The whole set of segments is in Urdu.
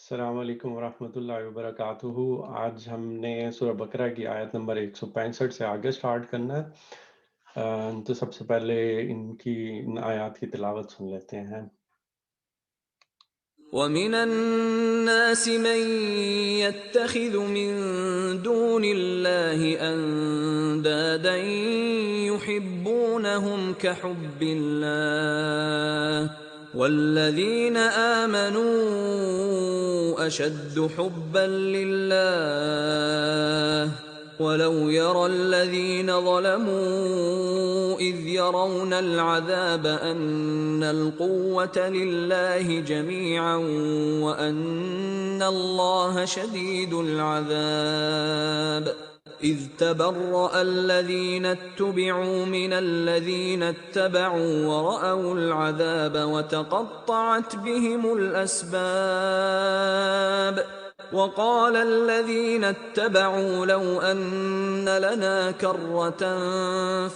السلام علیکم ورحمۃ اللہ وبرکاتہ۔ آج ہم نے سورہ بقرہ کی آیت نمبر 165 سے آگے سٹارٹ کرنا ہے۔ تو سب سے پہلے ان آیات کی تلاوت سن لیتے ہیں۔ وَمِنَ النَّاسِ مَن يَتَّخِذُ مِن دُونِ اللَّهِ أَندَادًا يُحِبُّونَهُمْ كَحُبِّ اللَّهِ وَالَّذِينَ آمَنُوا أَشَدُّ حُبًّا لِّلَّهِ وَلَوْ يَرَى الَّذِينَ ظَلَمُوا إِذْ يَرَوْنَ الْعَذَابَ أَنَّ الْقُوَّةَ لِلَّهِ جَمِيعًا وَأَنَّ اللَّهَ شَدِيدُ الْعَذَابِ إِذْ تَبَرَّأَ الَّذِينَ اتُّبِعُوا مِنَ الَّذِينَ اتَّبَعُوا وَرَأَوُا الْعَذَابَ وَتَقَطَّعَتْ بِهِمُ الْأَسْبَابُ وَقَالَ الَّذِينَ اتَّبَعُوا لَوْ أَنَّ لَنَا كَرَّةً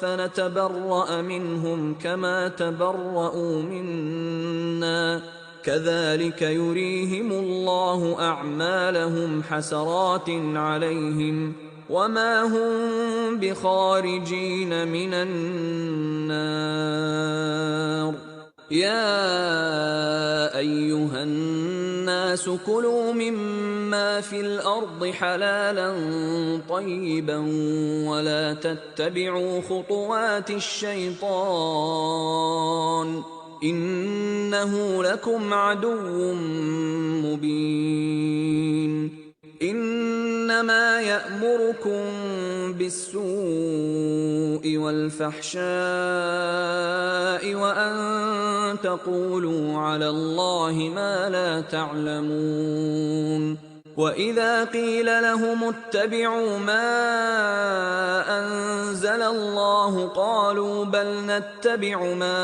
فَنَتَبَرَّأَ مِنْهُمْ كَمَا تَبَرَّؤُوا مِنَّا كَذَلِكَ يُرِيهِمُ اللَّهُ أَعْمَالَهُمْ حَسَرَاتٍ عَلَيْهِمْ وَمَا هُمْ بِخَارِجِينَ مِنَ النَّارِ يَا أَيُّهَا النَّاسُ كُلُوا مِمَّا فِي الْأَرْضِ حَلَالًا طَيِّبًا وَلَا تَتَّبِعُوا خُطُوَاتِ الشَّيْطَانِ إِنَّهُ لَكُمْ عَدُوٌّ مُّبِينٌ إِنَّمَا يَأْمُرُكُم بِالسُّوءِ وَالْفَحْشَاءِ وَأَن تَقُولُوا عَلَى اللَّهِ مَا لَا تَعْلَمُونَ وَإِذَا قِيلَ لَهُمُ اتَّبِعُوا مَا أَنزَلَ اللَّهُ قَالُوا بَلْ نَتَّبِعُ مَا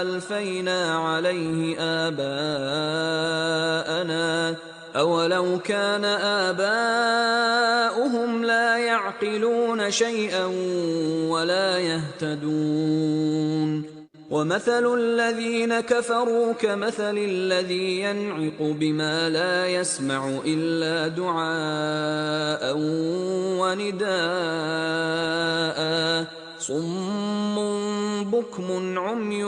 أَلْفَيْنَا عَلَيْهِ آبَاءَنَا أَوَلَوْ كَانَ آبَاؤُهُمْ لَا يَعْقِلُونَ شَيْئًا وَلَا يَهْتَدُونَ وَمَثَلُ الَّذِينَ كَفَرُوا كَمَثَلِ الَّذِي يَنْعِقُ بِمَا لَا يَسْمَعُ إِلَّا دُعَاءً وَنِدَاءً صُمٌّ بُكْمٌ عُمْيٌ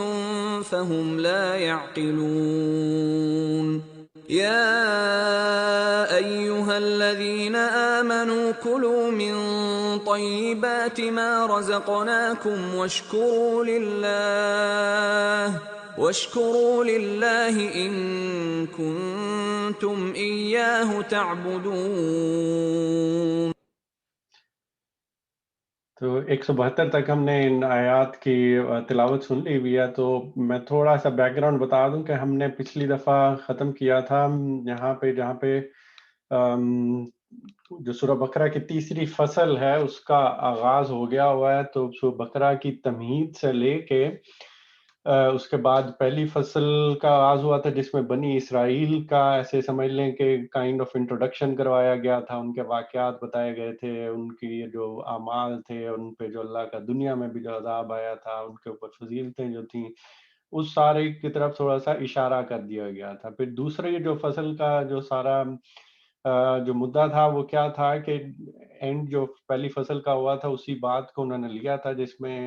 فَهُمْ لَا يَعْقِلُونَ يَا أَيُّهَا الَّذِينَ آمَنُوا كُلُوا مِن طَيِّبَاتِ مَا رَزَقْنَاكُمْ واشكروا لله إن كنتم إياه تعبدون۔ تو 172 تک ہم نے ان آیات کی تلاوت سن لی ہوئی ہے۔ تو میں تھوڑا سا بیک گراؤنڈ بتا دوں کہ ہم نے پچھلی دفعہ ختم کیا تھا یہاں پہ جہاں پہ جو سورہ بقرہ کی تیسری فصل ہے اس کا آغاز ہو گیا ہوا ہے۔ تو سورہ بقرہ کی تمہید سے لے کے اس کے بعد پہلی فصل کا آغاز ہوا تھا جس میں بنی اسرائیل کا ایسے سمجھ لیں کہ کائنڈ آف انٹروڈکشن کروایا گیا تھا، ان کے واقعات بتائے گئے تھے، ان کی جو اعمال تھے، ان پہ جو اللہ کا دنیا میں بھی جو عذاب آیا تھا، ان کے اوپر فضیلتیں جو تھیں، اس سارے کی طرف تھوڑا سا اشارہ کر دیا گیا تھا۔ پھر دوسری جو فصل کا جو سارا جو مدعا تھا وہ کیا تھا کہ اینڈ جو پہلی فصل کا ہوا تھا اسی بات کو انہوں نے لیا تھا جس میں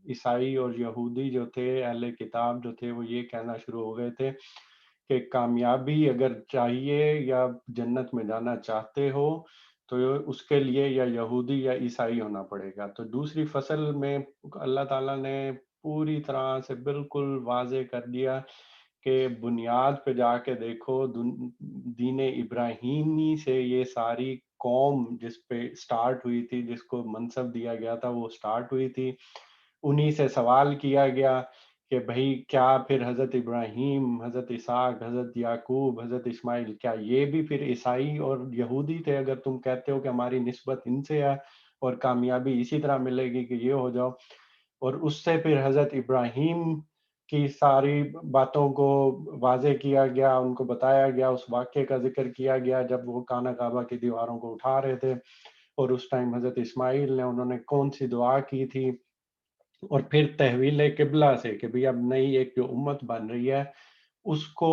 عیسائی اور یہودی جو تھے، اہل کتاب جو تھے، وہ یہ کہنا شروع ہو گئے تھے کہ کامیابی اگر چاہیے یا جنت میں جانا چاہتے ہو تو اس کے لیے یا یہودی یا عیسائی ہونا پڑے گا۔ تو دوسری فصل میں اللہ تعالیٰ نے پوری طرح سے بالکل واضح کر دیا کہ بنیاد پہ جا کے دیکھو، دین ابراہیمی سے یہ ساری قوم جس پہ سٹارٹ ہوئی تھی، جس کو منصب دیا گیا تھا وہ سٹارٹ ہوئی تھی، انہی سے سوال کیا گیا کہ بھئی کیا پھر حضرت ابراہیم، حضرت اسحاق، حضرت یعقوب، حضرت اسماعیل، کیا یہ بھی پھر عیسائی اور یہودی تھے؟ اگر تم کہتے ہو کہ ہماری نسبت ان سے ہے اور کامیابی اسی طرح ملے گی کہ یہ ہو جاؤ، اور اس سے پھر حضرت ابراہیم کی ساری باتوں کو واضح کیا گیا، ان کو بتایا گیا، اس واقعے کا ذکر کیا گیا جب وہ خانہ کعبہ کی دیواروں کو اٹھا رہے تھے، اور اس ٹائم حضرت اسماعیل نے انہوں نے کون سی دعا کی تھی، اور پھر تحویل قبلہ سے کہ بھی اب نئی ایک جو امت بن رہی ہے اس کو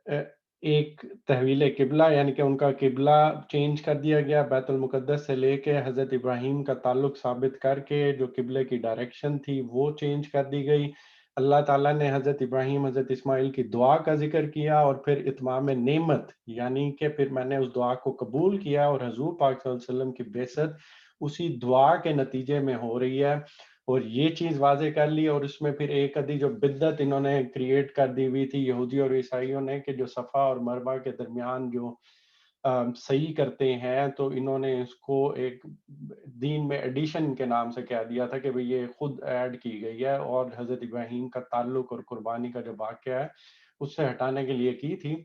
ایک تحویل قبلہ، یعنی کہ ان کا قبلہ چینج کر دیا گیا، بیت المقدس سے لے کے حضرت ابراہیم کا تعلق ثابت کر کے جو قبلے کی ڈائریکشن تھی وہ چینج کر دی گئی۔ اللہ تعالیٰ نے حضرت ابراہیم حضرت اسماعیل کی دعا کا ذکر کیا، اور پھر اتمام نعمت، یعنی کہ پھر میں نے اس دعا کو قبول کیا، اور حضور پاک صلی اللہ علیہ وسلم کی بعثت اسی دعا کے نتیجے میں ہو رہی ہے۔ اور یہ چیز واضح کر لی، اور اس میں پھر ایک ادھی جو بدعت انہوں نے کریٹ کر دی ہوئی تھی یہودی اور عیسائیوں نے، کہ جو صفا اور مروہ کے درمیان جو صحیح کرتے ہیں، تو انہوں نے اس کو ایک دین میں ایڈیشن کے نام سے کہہ دیا تھا کہ بھئی یہ خود ایڈ کی گئی ہے، اور حضرت ابراہیم کا تعلق اور قربانی کا جو واقعہ ہے اس سے ہٹانے کے لیے کی تھی۔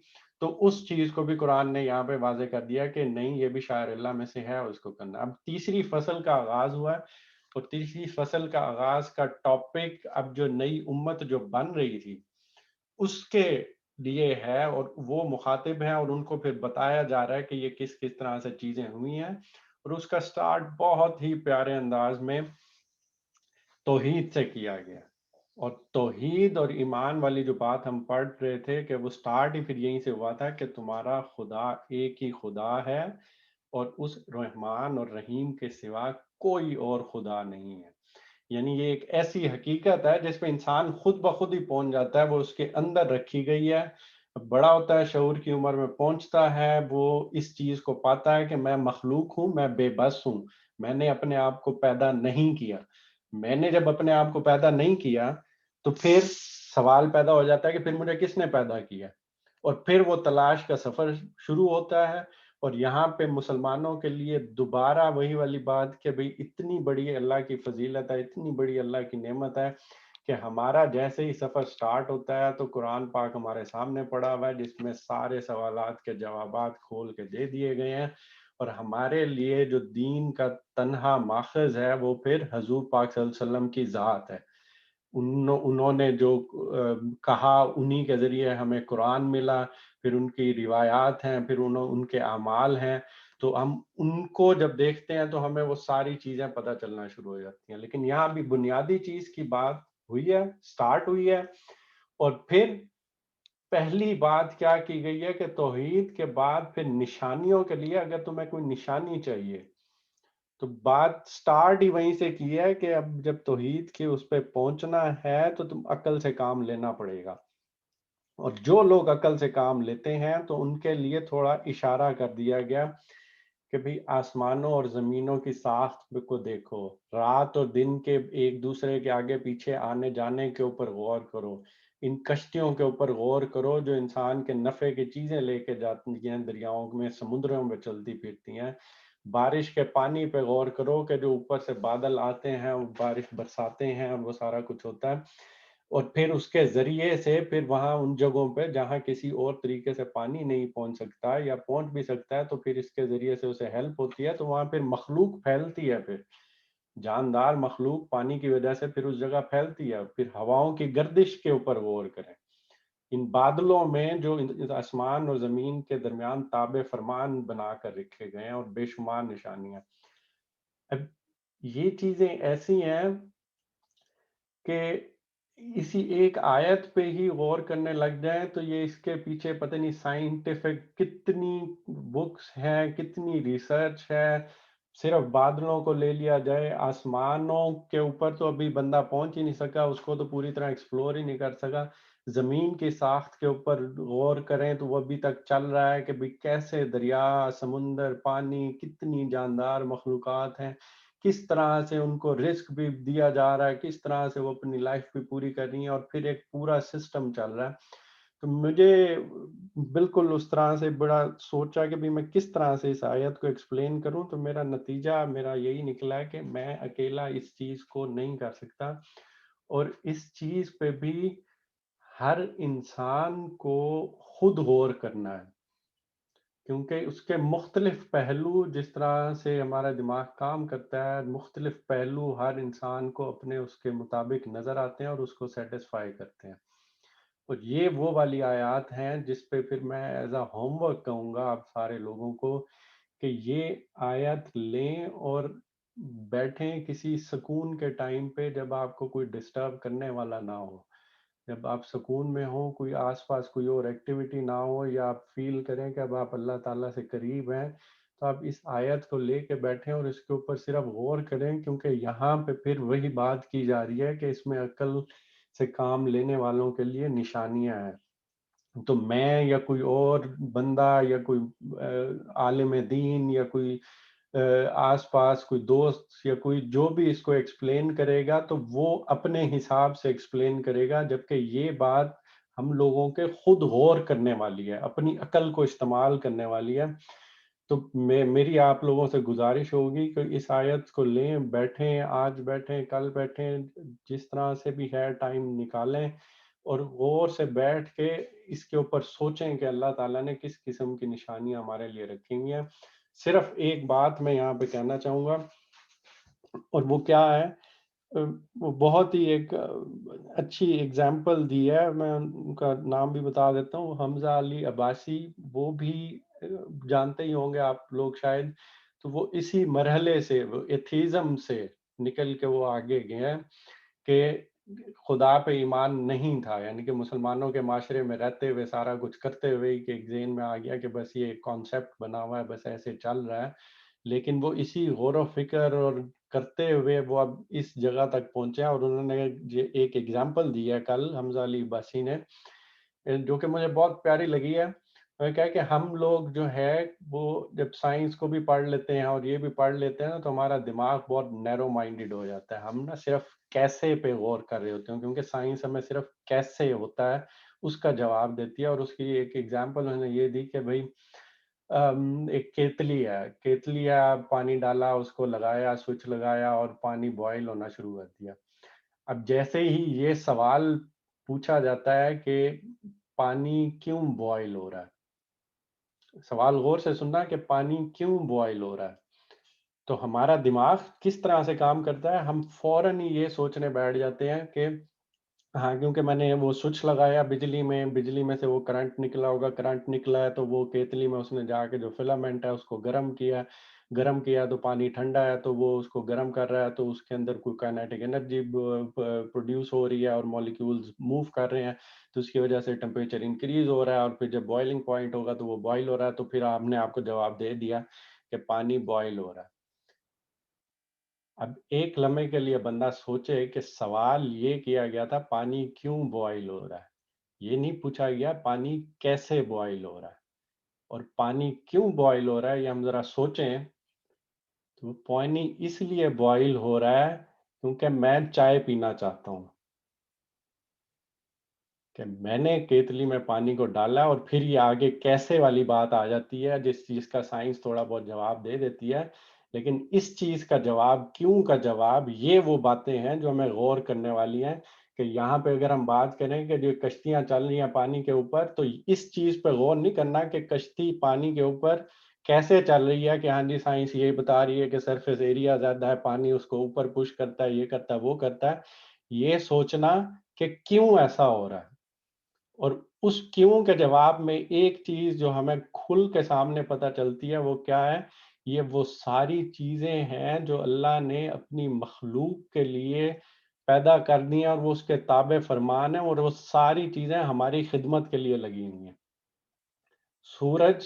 تو اس چیز کو بھی قرآن نے یہاں پہ واضح کر دیا کہ نہیں، یہ بھی شاعر اللہ میں سے ہے اور اس کو کرنا۔ اب تیسری فصل کا آغاز ہوا ہے، اور تیسری فصل کا آغاز کا ٹاپک اب جو نئی امت جو بن رہی تھی اس کے لیے ہے، اور وہ مخاطب ہیں، اور ان کو پھر بتایا جا رہا ہے کہ یہ کس کس طرح سے چیزیں ہوئی ہیں۔ اور اس کا سٹارٹ بہت ہی پیارے انداز میں توحید سے کیا گیا، اور توحید اور ایمان والی جو بات ہم پڑھ رہے تھے کہ وہ سٹارٹ ہی پھر یہیں سے ہوا تھا کہ تمہارا خدا ایک ہی خدا ہے، اور اس رحمان اور رحیم کے سوا کوئی اور خدا نہیں ہے۔ یعنی یہ ایک ایسی حقیقت ہے جس پہ انسان خود بخود ہی پہنچ جاتا ہے، وہ اس کے اندر رکھی گئی ہے۔ بڑا ہوتا ہے، شعور کی عمر میں پہنچتا ہے، وہ اس چیز کو پاتا ہے کہ میں مخلوق ہوں، میں بے بس ہوں، میں نے اپنے آپ کو پیدا نہیں کیا۔ میں نے جب اپنے آپ کو پیدا نہیں کیا تو پھر سوال پیدا ہو جاتا ہے کہ پھر مجھے کس نے پیدا کیا، اور پھر وہ تلاش کا سفر شروع ہوتا ہے۔ اور یہاں پہ مسلمانوں کے لیے دوبارہ وہی والی بات کہ بھئی اتنی بڑی اللہ کی فضیلت ہے، اتنی بڑی اللہ کی نعمت ہے کہ ہمارا جیسے ہی سفر سٹارٹ ہوتا ہے تو قرآن پاک ہمارے سامنے پڑا ہوا ہے، جس میں سارے سوالات کے جوابات کھول کے دے دیے گئے ہیں۔ اور ہمارے لیے جو دین کا تنہا ماخذ ہے وہ پھر حضور پاک صلی اللہ علیہ وسلم کی ذات ہے۔ انہوں نے جو کہا، انہی کے ذریعے ہمیں قرآن ملا، پھر ان کی روایات ہیں، پھر ان کے اعمال ہیں، تو ہم ان کو جب دیکھتے ہیں تو ہمیں وہ ساری چیزیں پتہ چلنا شروع ہو جاتی ہیں۔ لیکن یہاں بھی بنیادی چیز کی بات ہوئی ہے، سٹارٹ ہوئی ہے، اور پھر پہلی بات کیا کی گئی ہے کہ توحید کے بعد پھر نشانیوں کے لیے اگر تمہیں کوئی نشانی چاہیے، تو بات سٹارٹ ہی وہیں سے کی ہے کہ اب جب توحید کے اس پہ پہنچنا ہے تو تم عقل سے کام لینا پڑے گا۔ اور جو لوگ عقل سے کام لیتے ہیں تو ان کے لیے تھوڑا اشارہ کر دیا گیا کہ بھی آسمانوں اور زمینوں کی ساخت کو دیکھو، رات اور دن کے ایک دوسرے کے آگے پیچھے آنے جانے کے اوپر غور کرو، ان کشتیوں کے اوپر غور کرو جو انسان کے نفع کی چیزیں لے کے جاتی ہیں، دریاؤں میں، سمندروں میں چلتی پھرتی ہیں۔ بارش کے پانی پہ غور کرو کہ جو اوپر سے بادل آتے ہیں وہ بارش برساتے ہیں، اور وہ سارا کچھ ہوتا ہے۔ اور پھر اس کے ذریعے سے پھر وہاں ان جگہوں پہ جہاں کسی اور طریقے سے پانی نہیں پہنچ سکتا، یا پہنچ بھی سکتا ہے تو پھر اس کے ذریعے سے اسے ہیلپ ہوتی ہے، تو وہاں پھر مخلوق پھیلتی ہے، پھر جاندار مخلوق پانی کی وجہ سے پھر اس جگہ پھیلتی ہے۔ پھر ہواؤں کی گردش کے اوپر غور کریں، ان بادلوں میں جو آسمان اور زمین کے درمیان تابع فرمان بنا کر رکھے گئے ہیں، اور بے شمار نشانیاں۔ اب یہ چیزیں ایسی ہیں کہ اسی ایک آیت پہ ہی غور کرنے لگ جائیں تو یہ اس کے پیچھے پتہ نہیں سائنٹیفک کتنی بکس ہیں، کتنی ریسرچ ہے۔ صرف بادلوں کو لے لیا جائے، آسمانوں کے اوپر تو ابھی بندہ پہنچ ہی نہیں سکا، اس کو تو پوری طرح ایکسپلور ہی نہیں کر سکا۔ زمین کی ساخت کے اوپر غور کریں تو وہ ابھی تک چل رہا ہے کہ بھی کیسے دریا، سمندر، پانی، کتنی جاندار مخلوقات ہیں، کس طرح سے ان کو رزق بھی دیا جا رہا ہے، کس طرح سے وہ اپنی لائف بھی پوری کر رہی ہیں، اور پھر ایک پورا سسٹم چل رہا ہے۔ تو مجھے بالکل اس طرح سے بڑا سوچا کہ بھی میں کس طرح سے اس آیت کو ایکسپلین کروں، تو میرا نتیجہ میرا یہی نکلا کہ میں اکیلا اس چیز کو نہیں کر سکتا، اور اس چیز پہ بھی ہر انسان کو خود غور کرنا ہے، کیونکہ اس کے مختلف پہلو، جس طرح سے ہمارا دماغ کام کرتا ہے، مختلف پہلو ہر انسان کو اپنے اس کے مطابق نظر آتے ہیں اور اس کو سیٹسفائی کرتے ہیں۔ اور یہ وہ والی آیات ہیں جس پہ پھر میں ایز اے ہوم ورک کہوں گا آپ سارے لوگوں کو کہ یہ آیت لیں اور بیٹھیں کسی سکون کے ٹائم پہ جب آپ کو کوئی ڈسٹرب کرنے والا نہ ہو، جب آپ سکون میں ہوں، کوئی آس پاس کوئی اور ایکٹیویٹی نہ ہو، یا آپ فیل کریں کہ اب آپ اللہ تعالیٰ سے قریب ہیں، تو آپ اس آیت کو لے کے بیٹھیں اور اس کے اوپر صرف غور کریں، کیونکہ یہاں پہ پھر وہی بات کی جا رہی ہے کہ اس میں عقل سے کام لینے والوں کے لیے نشانیاں ہیں. تو میں یا کوئی اور بندہ یا کوئی عالم دین یا کوئی آس پاس کوئی دوست یا کوئی جو بھی اس کو ایکسپلین کرے گا تو وہ اپنے حساب سے ایکسپلین کرے گا، جبکہ یہ بات ہم لوگوں کے خود غور کرنے والی ہے، اپنی عقل کو استعمال کرنے والی ہے. تو میری آپ لوگوں سے گزارش ہوگی کہ اس آیت کو لیں، بیٹھیں، آج بیٹھیں، کل بیٹھیں، جس طرح سے بھی ہے ٹائم نکالیں اور غور سے بیٹھ کے اس کے اوپر سوچیں کہ اللہ تعالیٰ نے کس قسم کی نشانیاں ہمارے لیے رکھی ہوئی ہیں. صرف ایک بات میں یہاں پہ کہنا چاہوں گا، اور وہ کیا ہے، وہ بہت ہی ایک اچھی اگزامپل دی ہے. میں ان کا نام بھی بتا دیتا ہوں، حمزہ علی عباسی. وہ بھی جانتے ہی ہوں گے آپ لوگ شاید. تو وہ اسی مرحلے سے، وہ ایتھیزم سے نکل کے وہ آگے گئے ہیں کہ خدا پہ ایمان نہیں تھا، یعنی کہ مسلمانوں کے معاشرے میں رہتے ہوئے سارا کچھ کرتے ہوئے کہ ایک ذہن میں آ گیا کہ بس یہ ایک کانسیپٹ بنا ہوا ہے، بس ایسے چل رہا ہے. لیکن وہ اسی غور و فکر اور کرتے ہوئے وہ اب اس جگہ تک پہنچے ہیں. اور انہوں نے ایک ایگزامپل دی ہے کل حمزہ علی عباسی نے، جو کہ مجھے بہت پیاری لگی ہے. وہ کہا کہ ہم لوگ جو ہے وہ جب سائنس کو بھی پڑھ لیتے ہیں اور یہ بھی پڑھ لیتے ہیں نا، تو ہمارا دماغ بہت نیرو مائنڈڈ ہو جاتا ہے. ہم نا صرف کیسے پہ غور کر رہے ہوتے ہیں، کیونکہ سائنس ہمیں صرف کیسے ہوتا ہے اس کا جواب دیتی ہے. اور اس کی ایک ایگزامپل انہوں نے یہ دی کہ بھائی ایک کیتلی ہے، پانی ڈالا، اس کو لگایا، سوئچ لگایا اور پانی بوائل ہونا شروع کر دیا. اب جیسے ہی یہ سوال پوچھا جاتا ہے کہ پانی کیوں بوائل ہو رہا ہے، سوال غور سے سننا کہ پانی کیوں بوائل ہو رہا ہے، تو ہمارا دماغ کس طرح سے کام کرتا ہے. ہم فوراً ہی یہ سوچنے بیٹھ جاتے ہیں کہ ہاں، کیونکہ میں نے وہ سوئچ لگایا بجلی میں سے وہ کرنٹ نکلا ہوگا، کرنٹ نکلا ہے تو وہ کیتلی میں اس نے جا کے جو فلامنٹ ہے اس کو گرم کیا تو پانی ٹھنڈا ہے تو وہ اس کو گرم کر رہا ہے، تو اس کے اندر کوئی کائنیٹک انرجی پروڈیوس ہو رہی ہے اور مالیکیولز موو کر رہے ہیں، تو اس کی وجہ سے ٹمپریچر انکریز ہو رہا ہے. اور پھر جب بوائلنگ پوائنٹ ہوگا تو وہ بوائل ہو رہا ہے. تو پھر آپ نے آپ کو جواب دے دیا کہ پانی بوائل ہو رہا ہے. اب ایک لمحے کے لیے بندہ سوچے کہ سوال یہ کیا گیا تھا پانی کیوں بوائل ہو رہا ہے، یہ نہیں پوچھا گیا پانی کیسے بوائل ہو رہا ہے. اور پانی کیوں بوائل ہو رہا ہے یہ ہم ذرا سوچیں، تو پانی اس لیے بوائل ہو رہا ہے کیونکہ میں چائے پینا چاہتا ہوں، کہ میں نے کیتلی میں پانی کو ڈالا. اور پھر یہ آگے کیسے والی بات آ جاتی ہے جس چیز کا سائنس تھوڑا بہت جواب دے دیتی ہے، لیکن اس چیز کا جواب، کیوں کا جواب، یہ وہ باتیں ہیں جو ہمیں غور کرنے والی ہیں. کہ یہاں پہ اگر ہم بات کریں کہ جو کشتیاں چل رہی ہیں پانی کے اوپر، تو اس چیز پہ غور نہیں کرنا کہ کشتی پانی کے اوپر کیسے چل رہی ہے، کہ ہاں جی سائنس یہ بتا رہی ہے کہ سرفیس ایریا زیادہ ہے، پانی اس کو اوپر پش کرتا ہے، یہ کرتا ہے، وہ کرتا ہے. یہ سوچنا کہ کیوں ایسا ہو رہا ہے. اور اس کیوں کے جواب میں ایک چیز جو ہمیں کھل کے سامنے پتہ چلتی ہے وہ کیا ہے، یہ وہ ساری چیزیں ہیں جو اللہ نے اپنی مخلوق کے لیے پیدا کر دی ہیں، اور وہ اس کے تابع فرمان ہیں، اور وہ ساری چیزیں ہماری خدمت کے لیے لگی ہوئی ہیں. سورج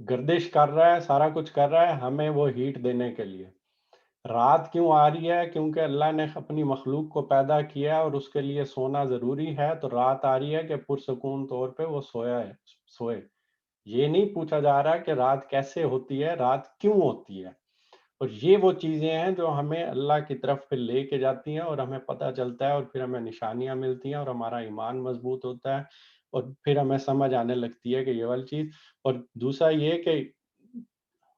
گردش کر رہا ہے، سارا کچھ کر رہا ہے ہمیں وہ ہیٹ دینے کے لیے. رات کیوں آ رہی ہے، کیونکہ اللہ نے اپنی مخلوق کو پیدا کیا اور اس کے لیے سونا ضروری ہے، تو رات آ رہی ہے کہ پرسکون طور پہ وہ سوئے. یہ نہیں پوچھا جا رہا کہ رات کیسے ہوتی ہے، رات کیوں ہوتی ہے. اور یہ وہ چیزیں ہیں جو ہمیں اللہ کی طرف پہ لے کے جاتی ہیں اور ہمیں پتہ چلتا ہے، اور پھر ہمیں نشانیاں ملتی ہیں اور ہمارا ایمان مضبوط ہوتا ہے، اور پھر ہمیں سمجھ آنے لگتی ہے کہ یہ والی چیز. اور دوسرا یہ کہ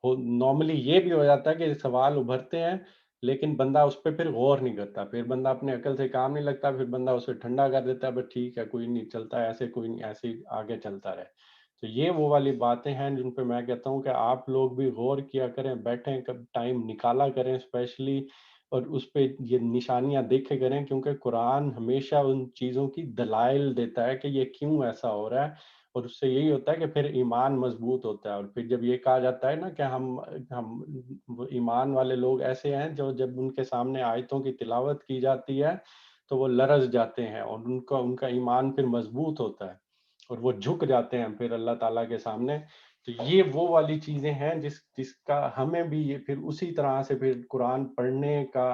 نارملی یہ بھی ہو جاتا ہے کہ سوال ابھرتے ہیں لیکن بندہ اس پہ پھر غور نہیں کرتا، پھر بندہ اپنے عقل سے کام نہیں لگتا، پھر بندہ اسے ٹھنڈا کر دیتا ہے، بس ٹھیک ہے کوئی نہیں، چلتا ہے ایسے، کوئی نہیں، ایسے ہی آگے چلتا رہے. تو یہ وہ والی باتیں ہیں جن پہ میں کہتا ہوں کہ آپ لوگ بھی غور کیا کریں، بیٹھیں، کب ٹائم نکالا کریں اسپیشلی، اور اس پہ یہ نشانیاں دیکھے کریں، کیونکہ قرآن ہمیشہ ان چیزوں کی دلائل دیتا ہے کہ یہ کیوں ایسا ہو رہا ہے. اور اس سے یہی ہوتا ہے کہ پھر ایمان مضبوط ہوتا ہے. اور پھر جب یہ کہا جاتا ہے نا کہ ہم ایمان والے لوگ ایسے ہیں جو جب ان کے سامنے آیتوں کی تلاوت کی جاتی ہے تو وہ لرز جاتے ہیں اور ان کا ایمان پھر مضبوط ہوتا ہے اور وہ جھک جاتے ہیں پھر اللہ تعالیٰ کے سامنے. تو یہ وہ والی چیزیں ہیں جس کا ہمیں بھی یہ پھر اسی طرح سے پھر قرآن پڑھنے کا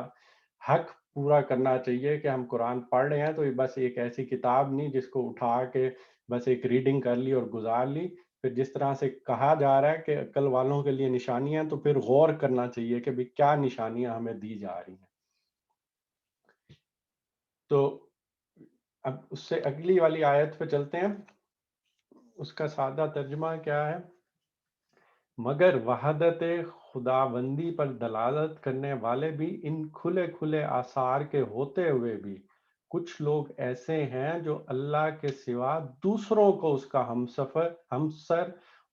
حق پورا کرنا چاہیے کہ ہم قرآن پڑھ رہے ہیں تو یہ بس ایک ایسی کتاب نہیں جس کو اٹھا کے بس ایک ریڈنگ کر لی اور گزار لی. پھر جس طرح سے کہا جا رہا ہے کہ عقل والوں کے لیے نشانیاں، تو پھر غور کرنا چاہیے کہ بھی کیا نشانیاں ہمیں دی جا رہی ہیں. تو اب اس سے اگلی والی آیت پہ چلتے ہیں. اس کا سادہ ترجمہ کیا ہے؟ مگر وحدت خداوندی پر دلالت کرنے والے بھی ان کھلے کھلے آثار کے ہوتے ہوئے بھی کچھ لوگ ایسے ہیں جو اللہ کے سوا دوسروں کو اس کا ہمسر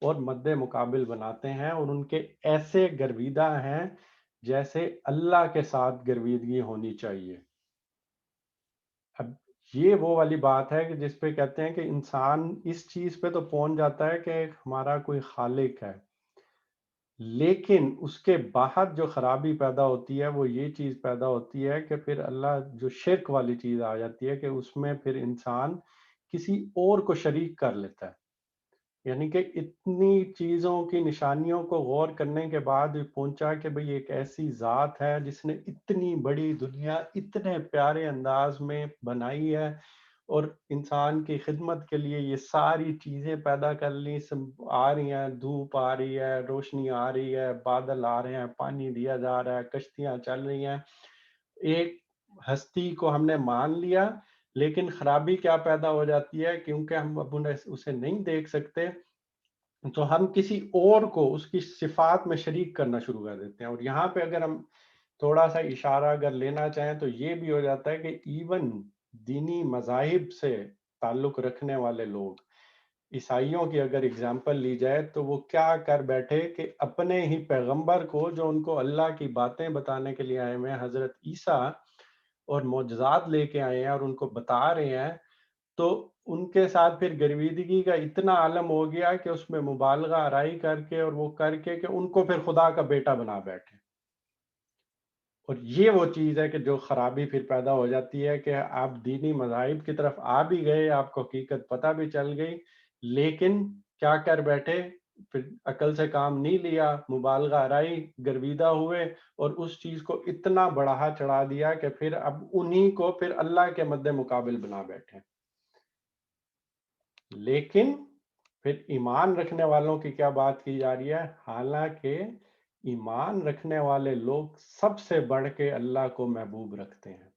اور مد مقابل بناتے ہیں، اور ان کے ایسے گرویدہ ہیں جیسے اللہ کے ساتھ گرویدگی ہونی چاہیے. اب یہ وہ والی بات ہے کہ جس پہ کہتے ہیں کہ انسان اس چیز پہ تو پہنچ جاتا ہے کہ ہمارا کوئی خالق ہے، لیکن اس کے بعد جو خرابی پیدا ہوتی ہے وہ یہ چیز پیدا ہوتی ہے کہ پھر اللہ جو شرک والی چیز آ جاتی ہے کہ اس میں پھر انسان کسی اور کو شریک کر لیتا ہے. یعنی کہ اتنی چیزوں کی نشانیوں کو غور کرنے کے بعد یہ پہنچا کہ بھئی ایک ایسی ذات ہے جس نے اتنی بڑی دنیا اتنے پیارے انداز میں بنائی ہے اور انسان کی خدمت کے لیے یہ ساری چیزیں پیدا کر لی، سب آ رہی ہیں، دھوپ آ رہی ہے، روشنی آ رہی ہے، بادل آ رہے ہیں، پانی دیا جا رہا ہے، کشتیاں چل رہی ہیں. ایک ہستی کو ہم نے مان لیا، لیکن خرابی کیا پیدا ہو جاتی ہے کیونکہ ہم اب اسے نہیں دیکھ سکتے تو ہم کسی اور کو اس کی صفات میں شریک کرنا شروع کر دیتے ہیں. اور یہاں پہ اگر ہم تھوڑا سا اشارہ اگر لینا چاہیں تو یہ بھی ہو جاتا ہے کہ ایون دینی مذاہب سے تعلق رکھنے والے لوگ، عیسائیوں کی اگر اگزامپل لی جائے تو وہ کیا کر بیٹھے کہ اپنے ہی پیغمبر کو جو ان کو اللہ کی باتیں بتانے کے لیے آئے ہوئے ہیں، حضرت عیسیٰ، اور معجزات لے کے آئے ہیں اور ان کو بتا رہے ہیں، تو ان کے ساتھ پھر گرویدگی کا اتنا عالم ہو گیا کہ اس میں مبالغہ آرائی کر کے اور وہ کر کے کہ ان کو پھر خدا کا بیٹا بنا بیٹھے. اور یہ وہ چیز ہے کہ جو خرابی پھر پیدا ہو جاتی ہے کہ آپ دینی مذاہب کی طرف آ بھی گئے، آپ کو حقیقت پتہ بھی چل گئی، لیکن کیا کر بیٹھے، پھر عقل سے کام نہیں لیا، مبالغہ آرائی، گرویدہ ہوئے اور اس چیز کو اتنا بڑھا چڑھا دیا کہ پھر اب انہی کو پھر اللہ کے مد مقابل بنا بیٹھے. لیکن پھر ایمان رکھنے والوں کی کیا بات کی جا رہی ہے؟ حالانکہ ایمان رکھنے والے لوگ سب سے بڑھ کے اللہ کو محبوب رکھتے ہیں.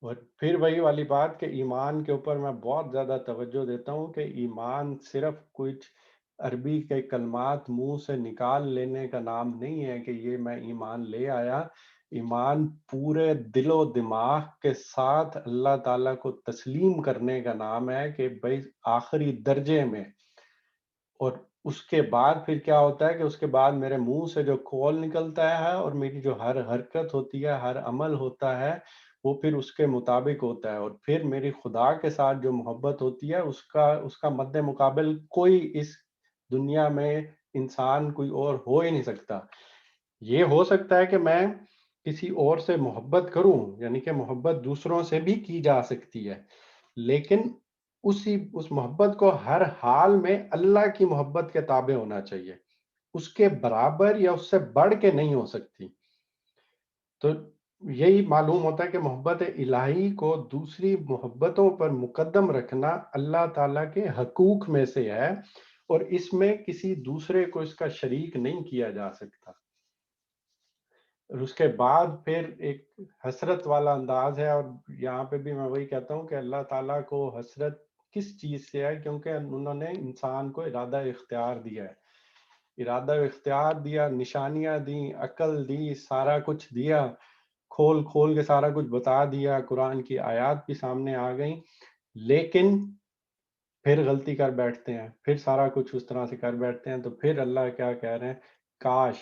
اور پھر وہی والی بات کہ ایمان کے اوپر میں بہت زیادہ توجہ دیتا ہوں کہ ایمان صرف کچھ عربی کے کلمات منہ سے نکال لینے کا نام نہیں ہے کہ یہ میں ایمان لے آیا. ایمان پورے دل و دماغ کے ساتھ اللہ تعالیٰ کو تسلیم کرنے کا نام ہے کہ بھئی آخری درجے میں. اور اس کے بعد پھر کیا ہوتا ہے کہ اس کے بعد میرے منہ سے جو قول نکلتا ہے اور میری جو ہر حرکت ہوتی ہے، ہر عمل ہوتا ہے، وہ پھر اس کے مطابق ہوتا ہے. اور پھر میری خدا کے ساتھ جو محبت ہوتی ہے اس کا مد مقابل کوئی اس دنیا میں انسان کوئی اور ہو ہی نہیں سکتا. یہ ہو سکتا ہے کہ میں کسی اور سے محبت کروں، یعنی کہ محبت دوسروں سے بھی کی جا سکتی ہے، لیکن اس محبت کو ہر حال میں اللہ کی محبت کے تابع ہونا چاہیے، اس کے برابر یا اس سے بڑھ کے نہیں ہو سکتی. تو یہی معلوم ہوتا ہے کہ محبت الہی کو دوسری محبتوں پر مقدم رکھنا اللہ تعالیٰ کے حقوق میں سے ہے، اور اس میں کسی دوسرے کو اس کا شریک نہیں کیا جا سکتا. اور اس کے بعد پھر ایک حسرت والا انداز ہے، اور یہاں پہ بھی میں وہی کہتا ہوں کہ اللہ تعالیٰ کو حسرت کس چیز سے ہے؟ کیونکہ انہوں نے انسان کو ارادہ اختیار دیا ہے، ارادہ اختیار دیا، نشانیاں دیں، عقل دی، سارا کچھ دیا، کھول کھول کے سارا کچھ بتا دیا، قرآن کی آیات بھی سامنے آ گئیں، لیکن پھر غلطی کر بیٹھتے ہیں، پھر سارا کچھ اس طرح سے کر بیٹھتے ہیں. تو پھر اللہ کیا کہہ رہے ہیں؟ کاش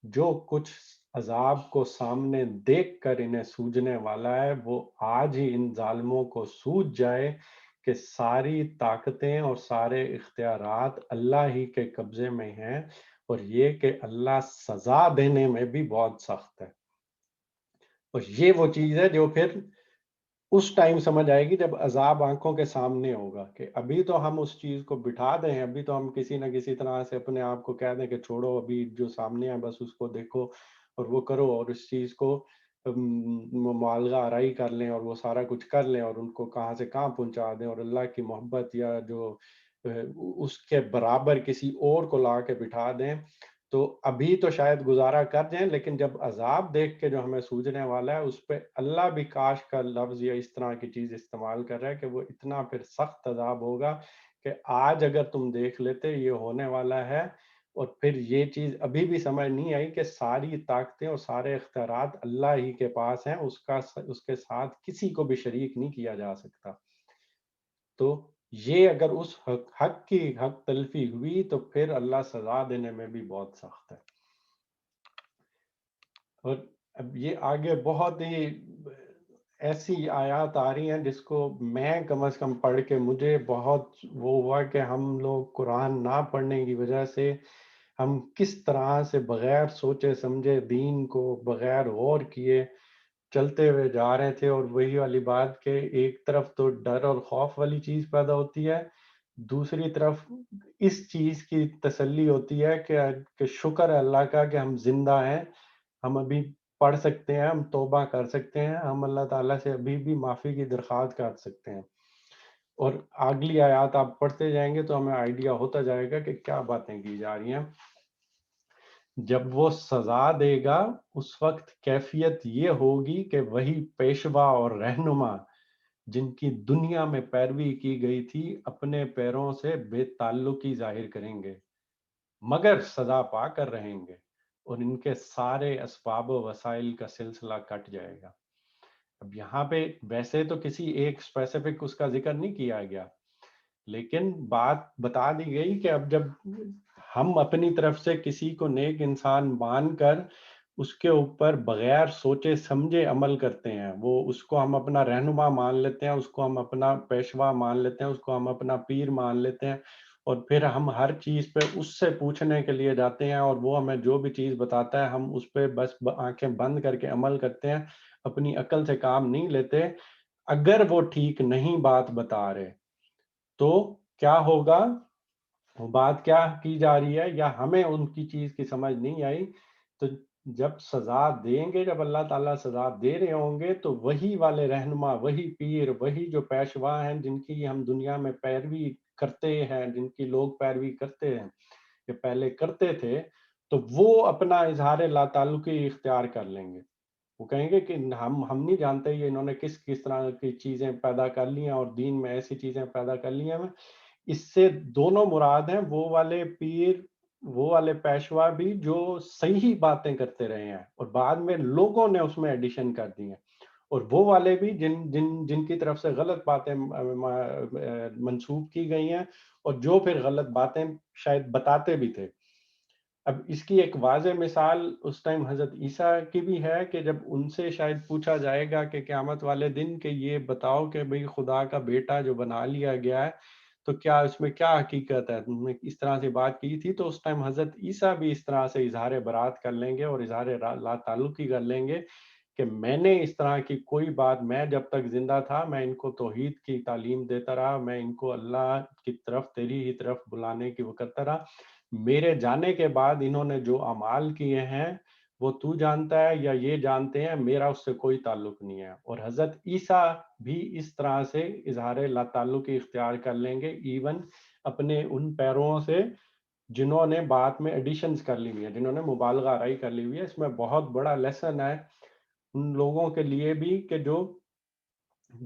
جو کچھ عذاب کو سامنے دیکھ کر انہیں سوجنے والا ہے وہ آج ہی ان ظالموں کو سوج جائے کہ ساری طاقتیں اور سارے اختیارات اللہ ہی کے قبضے میں ہیں، اور یہ کہ اللہ سزا دینے میں بھی بہت سخت ہے. اور یہ وہ چیز ہے جو پھر اس ٹائم سمجھ آئے گی جب عذاب آنکھوں کے سامنے ہوگا، کہ ابھی تو ہم اس چیز کو بٹھا دیں، ابھی تو ہم کسی نہ کسی طرح سے اپنے آپ کو کہہ دیں کہ چھوڑو، ابھی جو سامنے ہے بس اس کو دیکھو اور وہ کرو، اور اس چیز کو معالجہ آرائی کر لیں اور وہ سارا کچھ کر لیں اور ان کو کہاں سے کہاں پہنچا دیں، اور اللہ کی محبت یا جو اس کے برابر کسی اور کو لا کے بٹھا دیں، تو ابھی تو شاید گزارا کر جائیں، لیکن جب عذاب دیکھ کے جو ہمیں سوجنے والا ہے اس پہ اللہ بھی کاش کا لفظ یا اس طرح کی چیز استعمال کر رہا ہے کہ وہ اتنا پھر سخت عذاب ہوگا کہ آج اگر تم دیکھ لیتے یہ ہونے والا ہے، اور پھر یہ چیز ابھی بھی سمجھ نہیں آئی کہ ساری طاقتیں اور سارے اختیارات اللہ ہی کے پاس ہیں، اس کے ساتھ کسی کو بھی شریک نہیں کیا جا سکتا. تو یہ اگر اس حق کی حق تلفی ہوئی تو پھر اللہ سزا دینے میں بھی بہت سخت ہے. اور اب یہ آگے بہت ہی ایسی آیات آ رہی ہیں جس کو میں کم از کم پڑھ کے مجھے بہت وہ ہوا کہ ہم لوگ قرآن نہ پڑھنے کی وجہ سے ہم کس طرح سے بغیر سوچے سمجھے دین کو بغیر غور کیے چلتے ہوئے جا رہے تھے. اور وہی والی بات کہ ایک طرف تو ڈر اور خوف والی چیز پیدا ہوتی ہے، دوسری طرف اس چیز کی تسلی ہوتی ہے کہ شکر ہے اللہ کا کہ ہم زندہ ہیں، ہم ابھی پڑھ سکتے ہیں، ہم توبہ کر سکتے ہیں، ہم اللہ تعالیٰ سے ابھی بھی معافی کی درخواست کر سکتے ہیں. اور اگلی آیات آپ پڑھتے جائیں گے تو ہمیں آئیڈیا ہوتا جائے گا کہ کیا باتیں کی جا رہی ہیں. جب وہ سزا دے گا اس وقت کیفیت یہ ہوگی کہ وہی پیشوا اور رہنما جن کی دنیا میں پیروی کی گئی تھی اپنے پیروں سے بے تعلقی ظاہر کریں گے، مگر سزا پا کر رہیں گے، اور ان کے سارے اسباب و وسائل کا سلسلہ کٹ جائے گا. اب یہاں پہ ویسے تو کسی ایک اسپیسیفک اس کا ذکر نہیں کیا گیا، لیکن بات بتا دی گئی کہ اب جب ہم اپنی طرف سے کسی کو نیک انسان مان کر اس کے اوپر بغیر سوچے سمجھے عمل کرتے ہیں، وہ اس کو ہم اپنا رہنما مان لیتے ہیں، اس کو ہم اپنا پیشوا مان لیتے ہیں، اس کو ہم اپنا پیر مان لیتے ہیں، اور پھر ہم ہر چیز پہ اس سے پوچھنے کے لیے جاتے ہیں، اور وہ ہمیں جو بھی چیز بتاتا ہے ہم اس پہ بس آنکھیں بند کر کے عمل کرتے ہیں، اپنی عقل سے کام نہیں لیتے. اگر وہ ٹھیک نہیں بات بتا رہے تو کیا ہوگا؟ وہ بات کیا کی جا رہی ہے یا ہمیں ان کی چیز کی سمجھ نہیں آئی. تو جب سزا دیں گے، جب اللہ تعالیٰ سزا دے رہے ہوں گے تو وہی والے رہنما، وہی پیر، وہی جو پیشوا ہیں جن کی ہم دنیا میں پیروی کرتے ہیں، جن کی لوگ پیروی کرتے ہیں کہ پہلے کرتے تھے، تو وہ اپنا اظہار لا تعلقی اختیار کر لیں گے. وہ کہیں گے کہ ہم نہیں جانتے یہ انہوں نے کس طرح کی چیزیں پیدا کر لی ہیں اور دین میں ایسی چیزیں پیدا کر لی ہیں. اس سے دونوں مراد ہیں، وہ والے پیر، وہ والے پیشوا بھی جو صحیح باتیں کرتے رہے ہیں اور بعد میں لوگوں نے اس میں ایڈیشن کر دی ہیں، اور وہ والے بھی جن کی طرف سے غلط باتیں منسوب کی گئی ہیں اور جو پھر غلط باتیں شاید بتاتے بھی تھے. اب اس کی ایک واضح مثال اس ٹائم حضرت عیسیٰ کی بھی ہے کہ جب ان سے شاید پوچھا جائے گا کہ قیامت والے دن کہ یہ بتاؤ کہ بھئی خدا کا بیٹا جو بنا لیا گیا ہے تو کیا اس میں کیا حقیقت ہے، تم نے اس طرح سے بات کی تھی. تو اس ٹائم حضرت عیسیٰ بھی اس طرح سے اظہار برات کر لیں گے اور اظہار لا تعلقی کر لیں گے کہ میں نے اس طرح کی کوئی بات، میں جب تک زندہ تھا میں ان کو توحید کی تعلیم دیتا رہا، میں ان کو اللہ کی طرف، تیری ہی طرف بلانے کی وہ کرتا رہا. میرے جانے کے بعد انہوں نے جو اعمال کیے ہیں وہ تو جانتا ہے یا یہ جانتے ہیں، میرا اس سے کوئی تعلق نہیں ہے. اور حضرت عیسیٰ بھی اس طرح سے اظہار لا تعلقی اختیار کر لیں گے، ایون اپنے ان پیروں سے جنہوں نے بات میں ایڈیشنز کر لی ہوئی ہیں، جنہوں نے مبالغہ آرائی کر لی ہوئی ہے. اس میں بہت بڑا لیسن ہے ان لوگوں کے لیے بھی کہ جو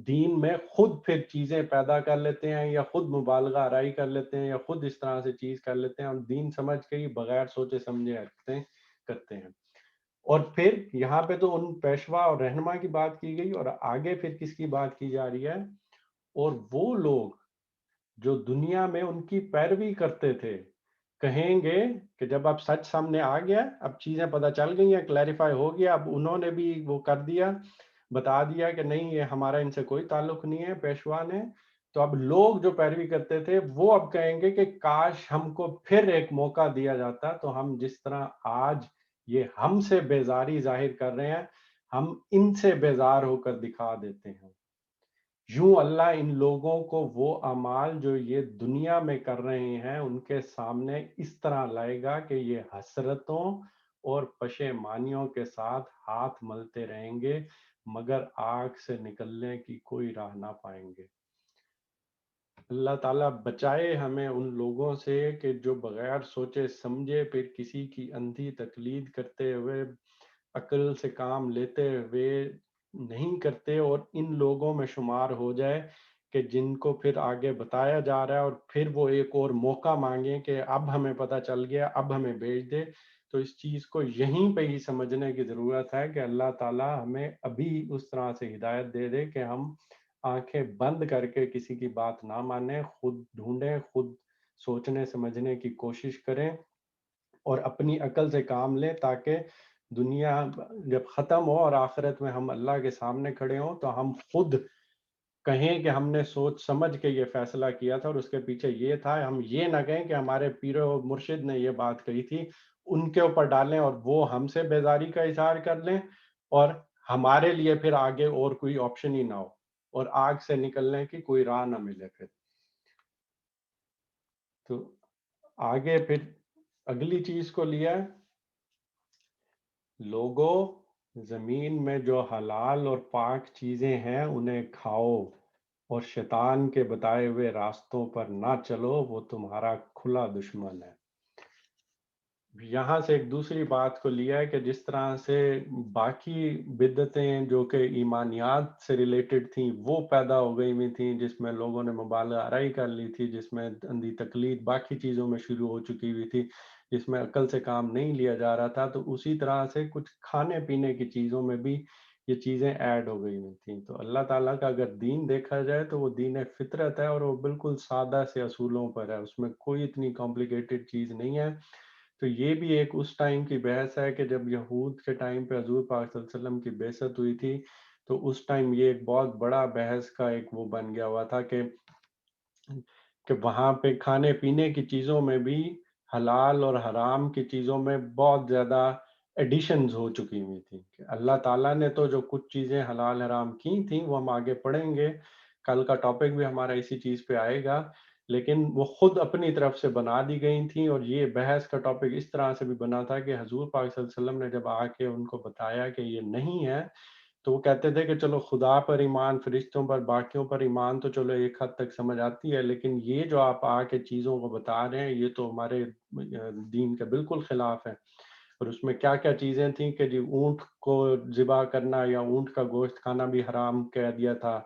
دین میں خود پھر چیزیں پیدا کر لیتے ہیں یا خود مبالغہ آرائی کر لیتے ہیں یا خود اس طرح سے چیز کر لیتے ہیں اور دین سمجھ کے ہی بغیر سوچے سمجھے حرکتیں کرتے ہیں. اور پھر یہاں پہ تو ان پیشوا اور رہنما کی بات کی گئی، اور آگے پھر کس کی بات کی جا رہی ہے؟ اور وہ لوگ جو دنیا میں ان کی پیروی کرتے تھے کہیں گے کہ جب اب سچ سامنے آ گیا، اب چیزیں پتہ چل گئی ہیں، کلیریفائی ہو گیا، اب انہوں نے بھی وہ کر دیا، بتا دیا کہ نہیں یہ ہمارا ان سے کوئی تعلق نہیں ہے پیشوا نے. تو اب لوگ جو پیروی کرتے تھے وہ اب کہیں گے کہ کاش ہم کو پھر ایک موقع دیا جاتا تو ہم جس طرح آج یہ ہم سے بیزاری ظاہر کر رہے ہیں ہم ان سے بیزار ہو کر دکھا دیتے ہیں۔ یوں اللہ ان لوگوں کو وہ اعمال جو یہ دنیا میں کر رہے ہیں ان کے سامنے اس طرح لائے گا کہ یہ حسرتوں اور پشیمانیوں کے ساتھ ہاتھ ملتے رہیں گے، مگر آگ سے نکلنے کی کوئی راہ نہ پائیں گے۔ اللہ تعالیٰ بچائے ہمیں ان لوگوں سے کہ جو بغیر سوچے سمجھے پھر کسی کی اندھی تقلید کرتے ہوئے، عقل سے کام لیتے ہوئے نہیں کرتے، اور ان لوگوں میں شمار ہو جائے کہ جن کو پھر آگے بتایا جا رہا ہے اور پھر وہ ایک اور موقع مانگیں کہ اب ہمیں پتہ چل گیا، اب ہمیں بھیج دے۔ تو اس چیز کو یہیں پہ ہی سمجھنے کی ضرورت ہے کہ اللہ تعالیٰ ہمیں ابھی اس طرح سے ہدایت دے دے کہ ہم آنکھیں بند کر کے کسی کی بات نہ مانیں، خود ڈھونڈیں، خود سوچنے سمجھنے کی کوشش کریں اور اپنی عقل سے کام لیں، تاکہ دنیا جب ختم ہو اور آخرت میں ہم اللہ کے سامنے کھڑے ہوں تو ہم خود کہیں کہ ہم نے سوچ سمجھ کے یہ فیصلہ کیا تھا اور اس کے پیچھے یہ تھا۔ ہم یہ نہ کہیں کہ ہمارے پیر و مرشد نے یہ بات کہی تھی، ان کے اوپر ڈالیں اور وہ ہم سے بیزاری کا اظہار کر لیں اور ہمارے لیے پھر آگے اور کوئی آپشن ہی نہ ہو اور آگ سے نکلنے کی کوئی راہ نہ ملے۔ پھر تو آگے پھر اگلی چیز کو لیا ہے، لوگوں زمین میں جو حلال اور پاک چیزیں ہیں انہیں کھاؤ اور شیطان کے بتائے ہوئے راستوں پر نہ چلو، وہ تمہارا کھلا دشمن ہے۔ یہاں سے ایک دوسری بات کو لیا ہے کہ جس طرح سے باقی بدعتیں جو کہ ایمانیات سے ریلیٹڈ تھیں وہ پیدا ہو گئی ہوئی تھیں، جس میں لوگوں نے مبالغہ آرائی کر لی تھی، جس میں اندھی تقلید باقی چیزوں میں شروع ہو چکی ہوئی تھی، جس میں عقل سے کام نہیں لیا جا رہا تھا، تو اسی طرح سے کچھ کھانے پینے کی چیزوں میں بھی یہ چیزیں ایڈ ہو گئی ہوئی تھیں۔ تو اللہ تعالیٰ کا اگر دین دیکھا جائے تو وہ دین فطرت ہے اور وہ بالکل سادہ سے اصولوں پر ہے، اس میں کوئی اتنی کمپلیکیٹڈ چیز نہیں ہے۔ تو یہ بھی ایک اس ٹائم کی بحث ہے کہ جب یہود کے ٹائم پہ حضور پاک صلی اللہ علیہ وسلم کی بعثت ہوئی تھی تو اس ٹائم یہ ایک بہت بڑا بحث کا ایک وہ بن گیا ہوا تھا کہ وہاں پہ کھانے پینے کی چیزوں میں بھی حلال اور حرام کی چیزوں میں بہت زیادہ ایڈیشنز ہو چکی ہوئی تھی کہ اللہ تعالیٰ نے تو جو کچھ چیزیں حلال حرام کی تھیں وہ ہم آگے پڑھیں گے، کل کا ٹاپک بھی ہمارا اسی چیز پہ آئے گا، لیکن وہ خود اپنی طرف سے بنا دی گئی تھیں۔ اور یہ بحث کا ٹاپک اس طرح سے بھی بنا تھا کہ حضور پاک صلی اللہ علیہ وسلم نے جب آ کے ان کو بتایا کہ یہ نہیں ہے تو وہ کہتے تھے کہ چلو خدا پر ایمان، فرشتوں پر، باقیوں پر ایمان تو چلو ایک حد تک سمجھ آتی ہے، لیکن یہ جو آپ آ کے چیزوں کو بتا رہے ہیں یہ تو ہمارے دین کے بالکل خلاف ہے۔ اور اس میں کیا کیا چیزیں تھیں کہ جی اونٹ کو ذبح کرنا یا اونٹ کا گوشت کھانا بھی حرام کہہ دیا تھا،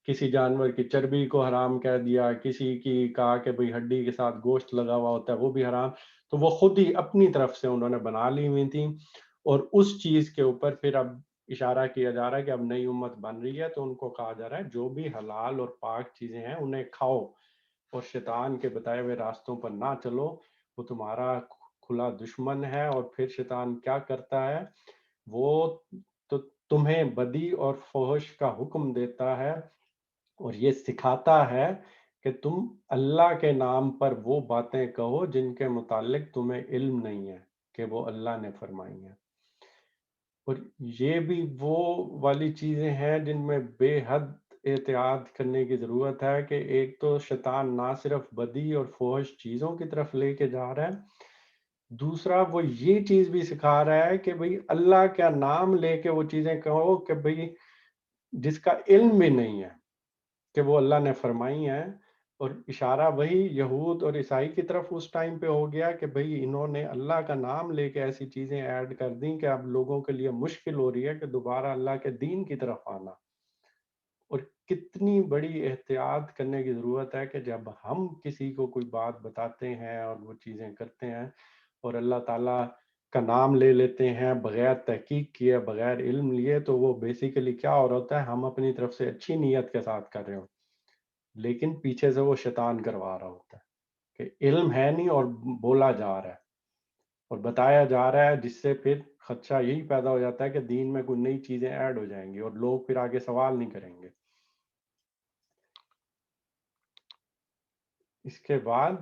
کسی جانور کی چربی کو حرام کہہ دیا، کسی کی کہا کہ بھئی ہڈی کے ساتھ گوشت لگا ہوا ہوتا ہے وہ بھی حرام۔ تو وہ خود ہی اپنی طرف سے انہوں نے بنا لی ہوئی تھیں، اور اس چیز کے اوپر پھر اب اشارہ کیا جا رہا ہے کہ اب نئی امت بن رہی ہے تو ان کو کہا جا رہا ہے جو بھی حلال اور پاک چیزیں ہیں انہیں کھاؤ اور شیطان کے بتائے ہوئے راستوں پر نہ چلو، وہ تمہارا کھلا دشمن ہے۔ اور پھر شیطان کیا کرتا ہے، وہ تو تمہیں بدی اور فحش کا حکم دیتا ہے اور یہ سکھاتا ہے کہ تم اللہ کے نام پر وہ باتیں کہو جن کے متعلق تمہیں علم نہیں ہے کہ وہ اللہ نے فرمائی ہیں۔ اور یہ بھی وہ والی چیزیں ہیں جن میں بے حد احتیاط کرنے کی ضرورت ہے کہ ایک تو شیطان نہ صرف بدی اور فحش چیزوں کی طرف لے کے جا رہا ہے، دوسرا وہ یہ چیز بھی سکھا رہا ہے کہ بھئی اللہ کا نام لے کے وہ چیزیں کہو کہ بھئی جس کا علم بھی نہیں ہے کہ وہ اللہ نے فرمائی ہیں۔ اور اشارہ وہی یہود اور عیسائی کی طرف اس ٹائم پہ ہو گیا کہ بھئی انہوں نے اللہ کا نام لے کے ایسی چیزیں ایڈ کر دیں کہ اب لوگوں کے لیے مشکل ہو رہی ہے کہ دوبارہ اللہ کے دین کی طرف آنا۔ اور کتنی بڑی احتیاط کرنے کی ضرورت ہے کہ جب ہم کسی کو کوئی بات بتاتے ہیں اور وہ چیزیں کرتے ہیں اور اللہ تعالیٰ کا نام لے لیتے ہیں بغیر تحقیق کیے، بغیر علم لیے، تو وہ بیسیکلی کیا ہو رہا ہوتا ہے، ہم اپنی طرف سے اچھی نیت کے ساتھ کر رہے ہو لیکن پیچھے سے وہ شیطان کروا رہا ہوتا ہے کہ علم ہے نہیں اور بولا جا رہا ہے اور بتایا جا رہا ہے، جس سے پھر خدشہ یہی پیدا ہو جاتا ہے کہ دین میں کوئی نئی چیزیں ایڈ ہو جائیں گی اور لوگ پھر آگے سوال نہیں کریں گے۔ اس کے بعد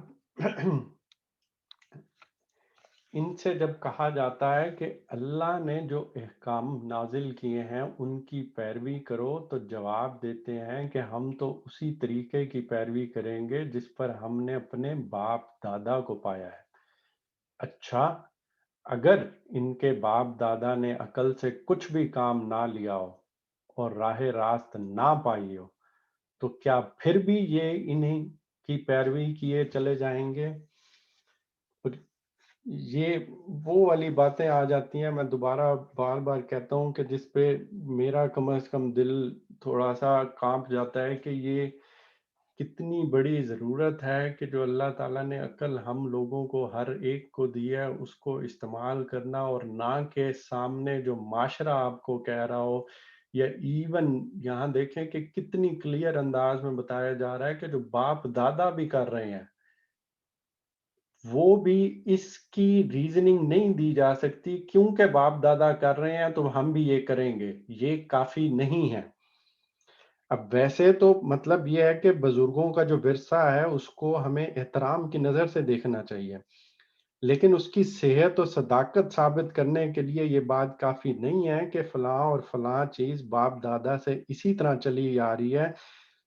ان سے جب کہا جاتا ہے کہ اللہ نے جو احکام نازل کیے ہیں ان کی پیروی کرو، تو جواب دیتے ہیں کہ ہم تو اسی طریقے کی پیروی کریں گے جس پر ہم نے اپنے باپ دادا کو پایا ہے۔ اچھا، اگر ان کے باپ دادا نے عقل سے کچھ بھی کام نہ لیا ہو اور راہ راست نہ پائی ہو، تو کیا پھر بھی یہ انہیں کی پیروی کیے چلے جائیں گے؟ اور یہ وہ والی باتیں آ جاتی ہیں، میں دوبارہ بار بار کہتا ہوں کہ جس پہ میرا کم از کم دل تھوڑا سا کانپ جاتا ہے کہ یہ کتنی بڑی ضرورت ہے کہ جو اللہ تعالیٰ نے عقل ہم لوگوں کو ہر ایک کو دی ہے اس کو استعمال کرنا، اور نہ کہ سامنے جو معاشرہ آپ کو کہہ رہا ہو، یا ایون یہاں دیکھیں کہ کتنی کلیئر انداز میں بتایا جا رہا ہے کہ جو باپ دادا بھی کر رہے ہیں وہ بھی اس کی ریزننگ نہیں دی جا سکتی کیونکہ باپ دادا کر رہے ہیں تو ہم بھی یہ کریں گے، یہ کافی نہیں ہے۔ اب ویسے تو مطلب یہ ہے کہ بزرگوں کا جو ورثہ ہے اس کو ہمیں احترام کی نظر سے دیکھنا چاہیے، لیکن اس کی صحت اور صداقت ثابت کرنے کے لیے یہ بات کافی نہیں ہے کہ فلاں اور فلاں چیز باپ دادا سے اسی طرح چلی آ رہی ہے،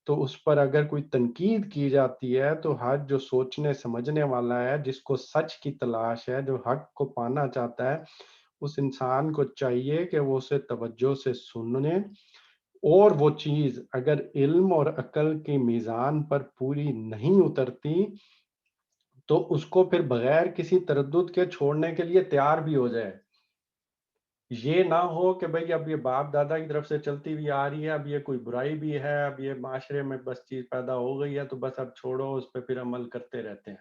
تو اس پر اگر کوئی تنقید کی جاتی ہے تو ہر جو سوچنے سمجھنے والا ہے، جس کو سچ کی تلاش ہے، جو حق کو پانا چاہتا ہے، اس انسان کو چاہیے کہ وہ اسے توجہ سے سننے، اور وہ چیز اگر علم اور عقل کی میزان پر پوری نہیں اترتی تو اس کو پھر بغیر کسی تردد کے چھوڑنے کے لیے تیار بھی ہو جائے۔ یہ نہ ہو کہ بھئی اب یہ باپ دادا کی طرف سے چلتی ہوئی آ رہی ہے، اب یہ کوئی برائی بھی ہے، اب یہ معاشرے میں بس چیز پیدا ہو گئی ہے تو بس اب چھوڑو، اس پہ پھر عمل کرتے رہتے ہیں۔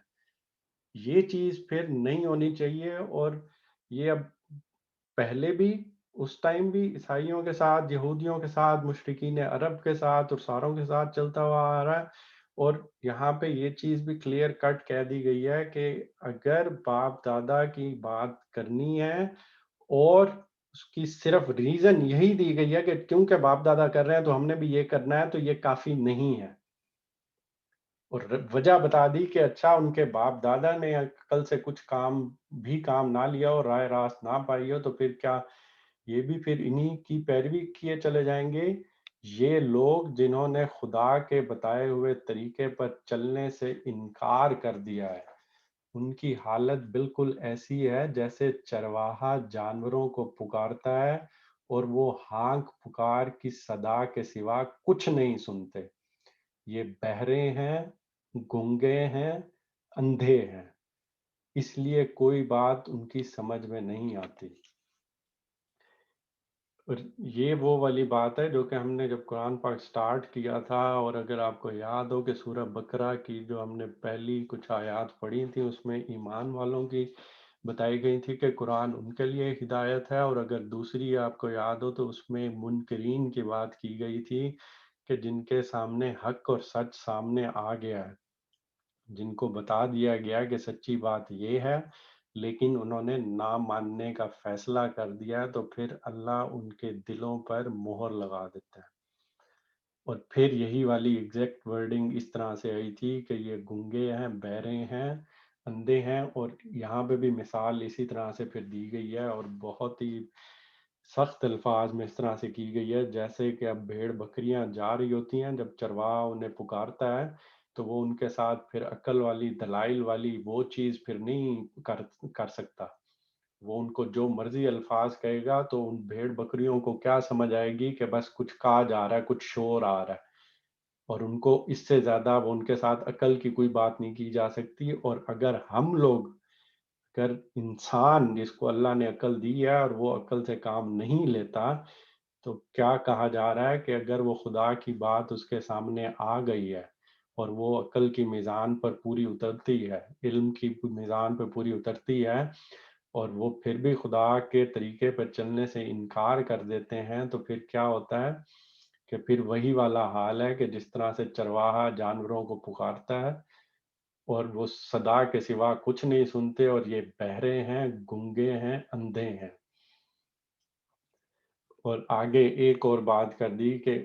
یہ چیز پھر نہیں ہونی چاہیے، اور یہ اب پہلے بھی اس ٹائم بھی عیسائیوں کے ساتھ، یہودیوں کے ساتھ، مشرکین عرب کے ساتھ اور ساروں کے ساتھ چلتا ہوا آ رہا ہے، اور یہاں پہ یہ چیز بھی کلیئر کٹ کہہ دی گئی ہے کہ اگر باپ دادا کی بات کرنی ہے اور اس کی صرف ریزن یہی دی گئی ہے کہ کیونکہ باپ دادا کر رہے ہیں تو ہم نے بھی یہ کرنا ہے، تو یہ کافی نہیں ہے، اور وجہ بتا دی کہ اچھا ان کے باپ دادا نے عقل سے کچھ کام نہ لیا اور رائے راست نہ پائی ہو، تو پھر کیا یہ بھی پھر انہی کی پیروی کیے چلے جائیں گے؟ یہ لوگ جنہوں نے خدا کے بتائے ہوئے طریقے پر چلنے سے انکار کر دیا ہے، ان کی حالت بالکل ایسی ہے جیسے چرواہا جانوروں کو پکارتا ہے اور وہ ہانک پکار کی صدا کے سوا کچھ نہیں سنتے۔ یہ بہرے ہیں، گونگے ہیں، اندھے ہیں، اس لیے کوئی بات ان کی سمجھ میں نہیں آتی۔ اور یہ وہ والی بات ہے جو کہ ہم نے جب قرآن پاک سٹارٹ کیا تھا، اور اگر آپ کو یاد ہو کہ سورہ بقرہ کی جو ہم نے پہلی کچھ آیات پڑھی تھیں اس میں ایمان والوں کی بتائی گئی تھی کہ قرآن ان کے لیے ہدایت ہے، اور اگر دوسری آپ کو یاد ہو تو اس میں منکرین کی بات کی گئی تھی کہ جن کے سامنے حق اور سچ سامنے آ گیا ہے، جن کو بتا دیا گیا کہ سچی بات یہ ہے لیکن انہوں نے نہ ماننے کا فیصلہ کر دیا، تو پھر اللہ ان کے دلوں پر مہر لگا دیتا ہے۔ اور پھر یہی والی ایگزیکٹ ورڈنگ اس طرح سے آئی تھی کہ یہ گنگے ہیں، بہرے ہیں، اندھے ہیں، اور یہاں پہ بھی مثال اسی طرح سے پھر دی گئی ہے، اور بہت ہی سخت الفاظ میں اس طرح سے کی گئی ہے جیسے کہ اب بھیڑ بکریاں جا رہی ہوتی ہیں، جب چرواہا انہیں پکارتا ہے تو وہ ان کے ساتھ پھر عقل والی دلائل والی وہ چیز پھر نہیں کر سکتا، وہ ان کو جو مرضی الفاظ کہے گا تو ان بھیڑ بکریوں کو کیا سمجھ آئے گی کہ بس کچھ کہا جا رہا ہے، کچھ شور آ رہا ہے، اور ان کو اس سے زیادہ وہ ان کے ساتھ عقل کی کوئی بات نہیں کی جا سکتی۔ اور اگر ہم لوگ، اگر انسان جس کو اللہ نے عقل دی ہے اور وہ عقل سے کام نہیں لیتا، تو کیا کہا جا رہا ہے کہ اگر وہ خدا کی بات اس کے سامنے آ گئی ہے اور وہ عقل کی میزان پر پوری اترتی ہے، علم کی میزان پر پوری اترتی ہے، اور وہ پھر بھی خدا کے طریقے پر چلنے سے انکار کر دیتے ہیں، تو پھر کیا ہوتا ہے کہ پھر وہی والا حال ہے کہ جس طرح سے چرواہا جانوروں کو پکارتا ہے اور وہ صدا کے سوا کچھ نہیں سنتے، اور یہ بہرے ہیں، گنگے ہیں، اندھے ہیں۔ اور آگے ایک اور بات کر دی کہ